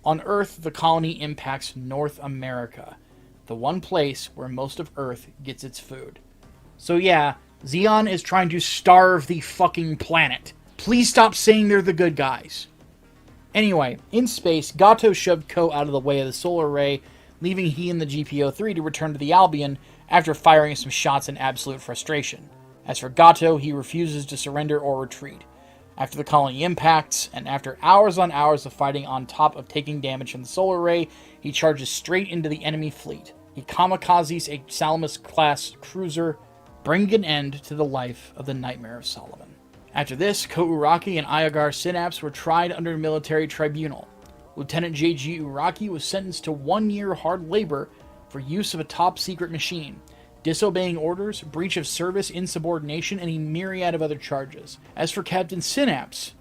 Speaker 1: On Earth, the colony impacts North America, the one place where most of Earth gets its food. So yeah, Zeon is trying to starve the fucking planet. Please stop saying they're the good guys. Anyway, in space, Gato shoved Ko out of the way of the solar ray, leaving he and the GPO-3 to return to the Albion after firing some shots in absolute frustration. As for Gato, he refuses to surrender or retreat. After the colony impacts, and after hours on hours of fighting on top of taking damage from the solar ray, he charges straight into the enemy fleet. He kamikazes a Salamis-class cruiser, bringing an end to the life of the Nightmare of Solomon. After this, Ko Uraki and Iogar Synapse were tried under a military tribunal. Lieutenant J.G. Uraki was sentenced to 1 year hard labor for use of a top-secret machine, disobeying orders, breach of service, insubordination, and a myriad of other charges. As for Captain Synapse,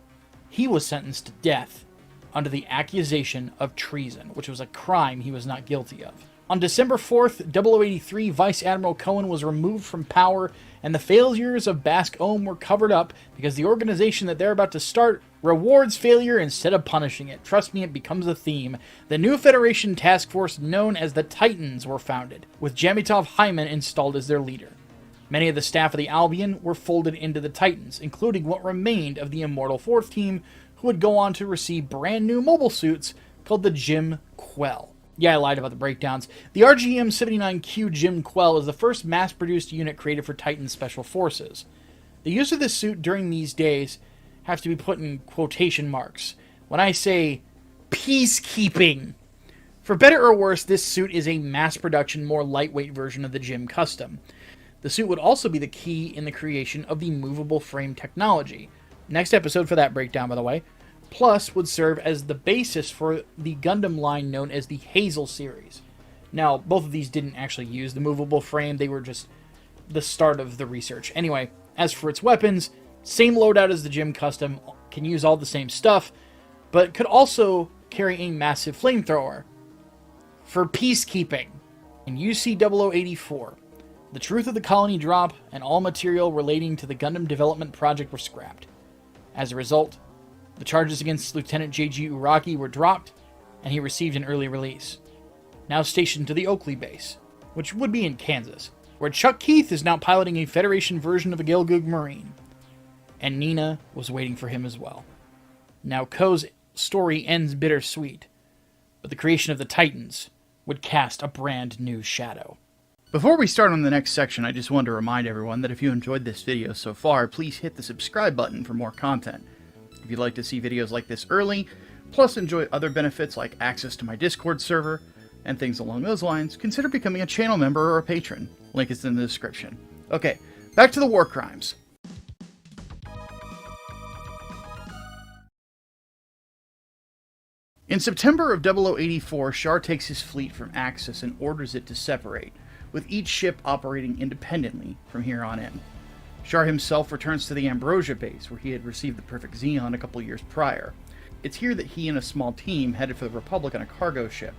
Speaker 1: he was sentenced to death under the accusation of treason, which was a crime he was not guilty of. On December 4th, 0083, Vice Admiral Cohen was removed from power, and the failures of Bask Ohm were covered up because the organization that they're about to start rewards failure instead of punishing it. Trust me, it becomes a theme. The new Federation task force known as the Titans were founded, with Jamitov Hyman installed as their leader. Many of the staff of the Albion were folded into the Titans, including what remained of the Immortal 4th Team, who would go on to receive brand new mobile suits called the Jim Quell. Yeah, I lied about the breakdowns. The RGM-79Q Jim Quell is the first mass-produced unit created for Titan Special Forces. The use of this suit during these days have to be put in quotation marks when I say peacekeeping. For better or worse, this suit is a mass-production, more lightweight version of the Jim Custom. The suit would also be the key in the creation of the movable frame technology. Next episode for that breakdown, by the way. Plus would serve as the basis for the Gundam line known as the Hazel series. Now, both of these didn't actually use the movable frame, they were just the start of the research. Anyway, as for its weapons, same loadout as the Jim Custom, can use all the same stuff, but could also carry a massive flamethrower. For peacekeeping, in UC-0084, the truth of the colony drop and all material relating to the Gundam development project were scrapped. As a result, the charges against Lieutenant J.G. Uraki were dropped, and he received an early release. Now stationed to the Oakley base, which would be in Kansas, where Chuck Keith is now piloting a Federation version of a Gelgoog Marine. And Nina was waiting for him as well. Now Ko's story ends bittersweet, but the creation of the Titans would cast a brand new shadow. Before we start on the next section, I just wanted to remind everyone that if you enjoyed this video so far, please hit the subscribe button for more content. If you'd like to see videos like this early, plus enjoy other benefits like access to my Discord server, and things along those lines, consider becoming a channel member or a patron. Link is in the description. Okay, back to the war crimes. In September of 0084, Char takes his fleet from Axis and orders it to separate, with each ship operating independently from here on in. Char himself returns to the Ambrosia base, where he had received the perfect Zeon a couple years prior. It's here that he and a small team headed for the Republic on a cargo ship.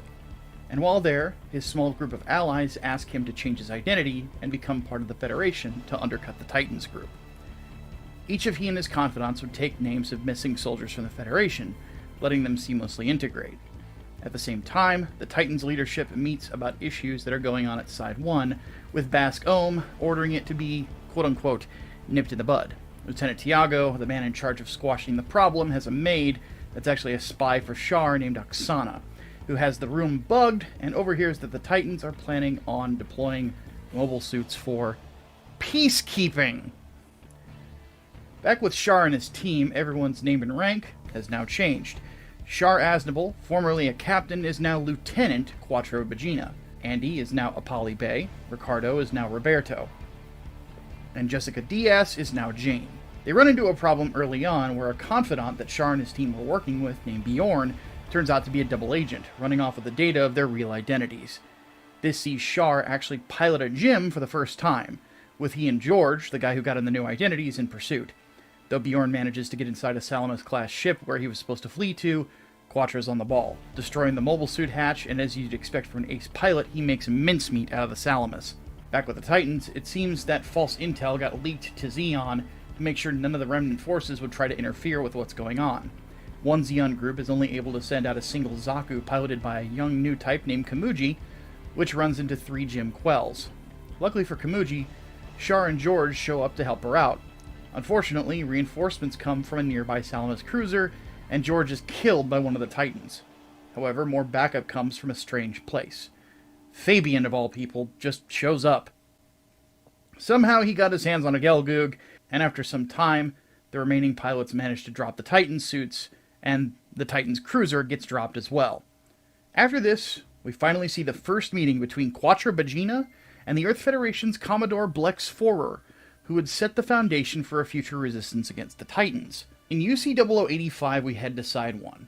Speaker 1: And while there, his small group of allies ask him to change his identity and become part of the Federation to undercut the Titans group. Each of he and his confidants would take names of missing soldiers from the Federation, letting them seamlessly integrate. At the same time, the Titans leadership meets about issues that are going on at Side 1, with Bask Ohm ordering it to be, quote-unquote, nipped in the bud. Lieutenant Tiago, the man in charge of squashing the problem, has a maid that's actually a spy for Char named Oksana, who has the room bugged and overhears that the Titans are planning on deploying mobile suits for peacekeeping. Back with Char and his team, everyone's name and rank has now changed. Char Aznable, formerly a captain, is now Lieutenant Quattro Bagina. Andy is now Apolli Bay. Ricardo is now Roberto. And Jessica Diaz is now Jane. They run into a problem early on where a confidant that Char and his team were working with, named Bjorn, turns out to be a double agent, running off with the data of their real identities. This sees Char actually pilot a Jim for the first time, with he and George, the guy who got him the new identities, in pursuit. Though Bjorn manages to get inside a Salamis-class ship where he was supposed to flee to, Quattro's on the ball, destroying the mobile suit hatch, and as you'd expect from an ace pilot, he makes mincemeat out of the Salamis. Back with the Titans, it seems that false intel got leaked to Zeon to make sure none of the remnant forces would try to interfere with what's going on. One Zeon group is only able to send out a single Zaku piloted by a young new type named Kamuji, which runs into 3 Jim Quells. Luckily for Kamuji, Char and George show up to help her out. Unfortunately, reinforcements come from a nearby Salamis cruiser, and George is killed by one of the Titans. However, more backup comes from a strange place. Fabian, of all people, just shows up. Somehow he got his hands on a Gelgoog, and after some time, the remaining pilots manage to drop the Titan suits, and the Titan's cruiser gets dropped as well. After this, we finally see the first meeting between Quattro Bagina and the Earth Federation's Commodore Blex Forer, who would set the foundation for a future resistance against the Titans. In UC-0085, we head to Side 1,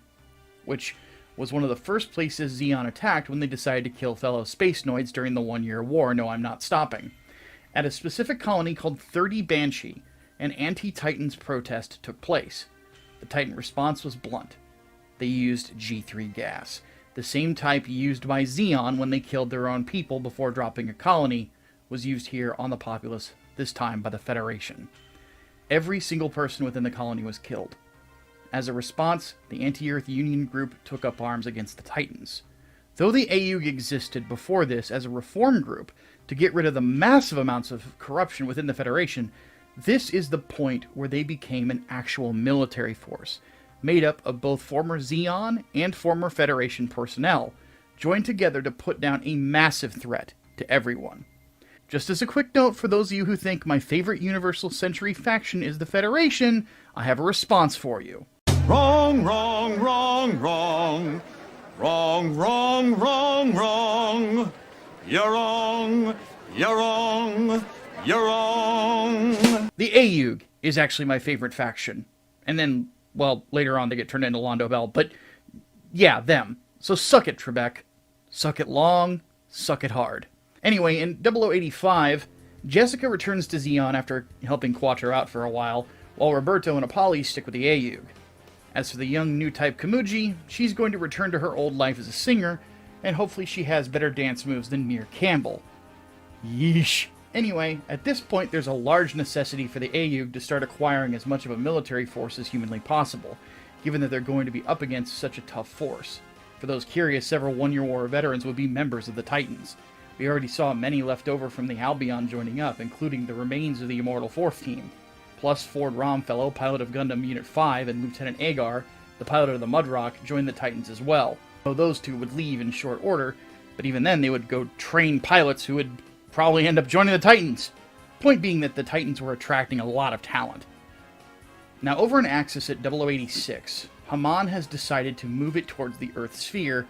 Speaker 1: which was one of the first places Zeon attacked when they decided to kill fellow space noids during the 1-year war. No, I'm not stopping. At a specific colony called 30 Banshee, an anti-Titans protest took place. The Titan response was blunt. They used G3 gas. The same type used by Zeon when they killed their own people before dropping a colony was used here on the populace, this time by the Federation. Every single person within the colony was killed. As a response, the Anti-Earth Union group took up arms against the Titans. Though the AEUG existed before this as a reform group to get rid of the massive amounts of corruption within the Federation, this is the point where they became an actual military force, made up of both former Zeon and former Federation personnel, joined together to put down a massive threat to everyone. Just as a quick note for those of you who think my favorite Universal Century faction is the Federation, I have a response for you.
Speaker 2: Wrong, wrong, wrong, wrong. Wrong, wrong, wrong, wrong. You're wrong, you're wrong, you're wrong.
Speaker 1: The AEUG is actually my favorite faction. And then, well, later on they get turned into Londo Bell, but yeah, them. So suck it, Trebek. Suck it long, suck it hard. Anyway, in 0085, Jessica returns to Zeon after helping Quattro out for a while Roberto and Apolli stick with the AEUG. As for the young new type Kamuji, she's going to return to her old life as a singer, and hopefully she has better dance moves than Mir Campbell. Yeesh. Anyway, at this point there's a large necessity for the AEUG to start acquiring as much of a military force as humanly possible, given that they're going to be up against such a tough force. For those curious, several one-year war veterans would be members of the Titans. We already saw many left over from the Albion joining up, including the remains of the Immortal 4th Team. Plus, Ford Romfellow, pilot of Gundam Unit 5, and Lieutenant Agar, the pilot of the Mudrock, joined the Titans as well. Though those two would leave in short order, but even then they would go train pilots who would probably end up joining the Titans. Point being that the Titans were attracting a lot of talent. Now, over in Axis at 0086, Haman has decided to move it towards the Earth sphere,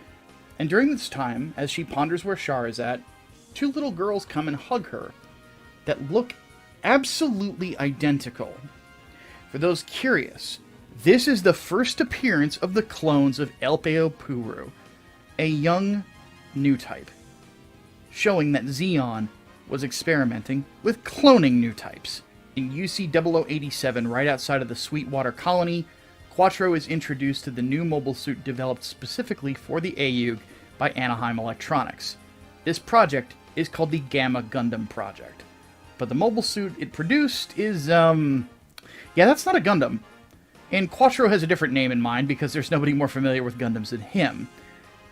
Speaker 1: and during this time, as she ponders where Char is at, two little girls come and hug her that look absolutely identical. For those curious, this is the first appearance of the clones of Elpeo Puru, a young new type, showing that Zeon was experimenting with cloning new types. In UC 0087, right outside of the Sweetwater colony, Quattro is introduced to the new mobile suit developed specifically for the AEUG by Anaheim Electronics. This project is called the Gamma Gundam Project. But the mobile suit it produced is, yeah, that's not a Gundam. And Quattro has a different name in mind because there's nobody more familiar with Gundams than him.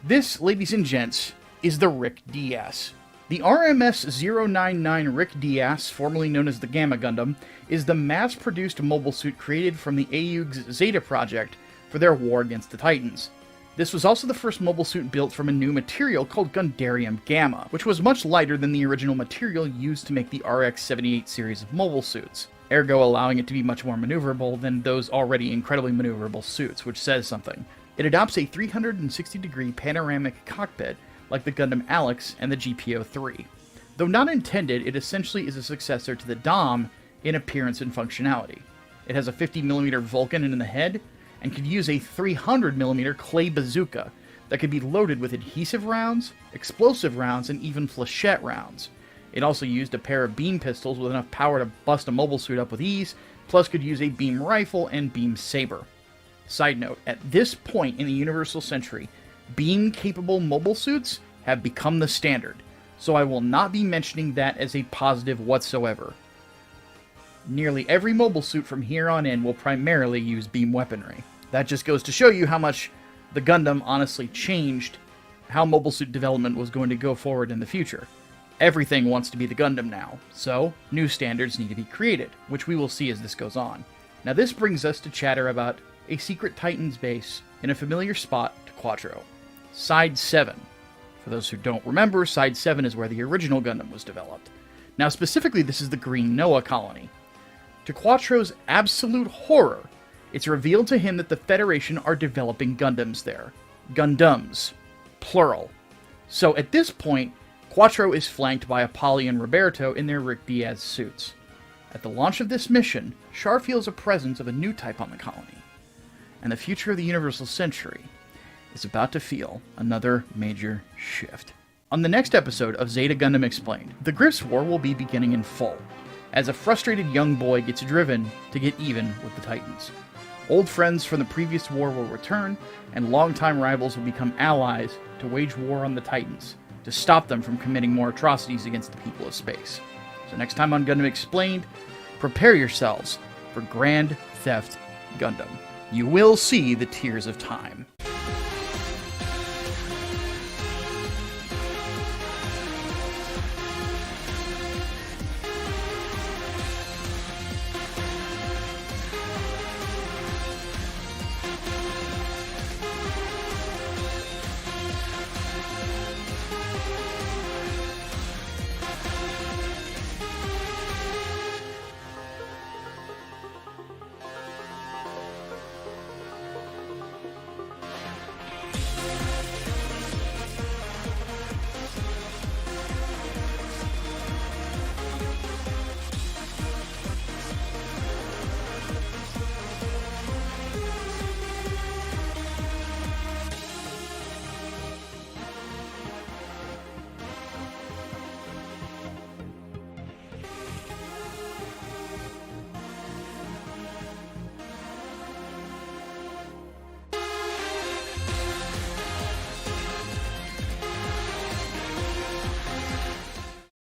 Speaker 1: This, ladies and gents, is the Rick DS. The RMS-099 Rick DS, formerly known as the Gamma Gundam, is the mass-produced mobile suit created from the AEUG's Zeta project for their war against the Titans. This was also the first mobile suit built from a new material called Gundarium Gamma, which was much lighter than the original material used to make the RX-78 series of mobile suits, ergo allowing it to be much more maneuverable than those already incredibly maneuverable suits, which says something. It adopts a 360-degree panoramic cockpit like the Gundam Alex and the GPO-3. Though not intended, it essentially is a successor to the Dom in appearance and functionality. It has a 50mm Vulcan in the head, and could use a 300mm clay bazooka that could be loaded with adhesive rounds, explosive rounds, and even flechette rounds. It also used a pair of beam pistols with enough power to bust a mobile suit up with ease, plus could use a beam rifle and beam saber. Side note, at this point in the Universal Century, beam-capable mobile suits have become the standard, so I will not be mentioning that as a positive whatsoever. Nearly every mobile suit from here on in will primarily use beam weaponry. That just goes to show you how much the Gundam honestly changed how mobile suit development was going to go forward in the future. Everything wants to be the Gundam now, so new standards need to be created, which we will see as this goes on. Now this brings us to chatter about a secret Titans base in a familiar spot to Quattro. Side 7. For those who don't remember, Side 7 is where the original Gundam was developed. Now specifically, this is the Green Noah colony. To Quattro's absolute horror, it's revealed to him that the Federation are developing Gundams there. Gundams. Plural. So at this point, Quattro is flanked by Apolli and Roberto in their Rick Diaz suits. At the launch of this mission, Char feels a presence of a new type on the colony. And the future of the Universal Century is about to feel another major shift. On the next episode of Zeta Gundam Explained, the Gryps War will be beginning in full, as a frustrated young boy gets driven to get even with the Titans. Old friends from the previous war will return, and longtime rivals will become allies to wage war on the Titans, to stop them from committing more atrocities against the people of space. So next time on Gundam Explained, prepare yourselves for Grand Theft Gundam. You will see the tears of time.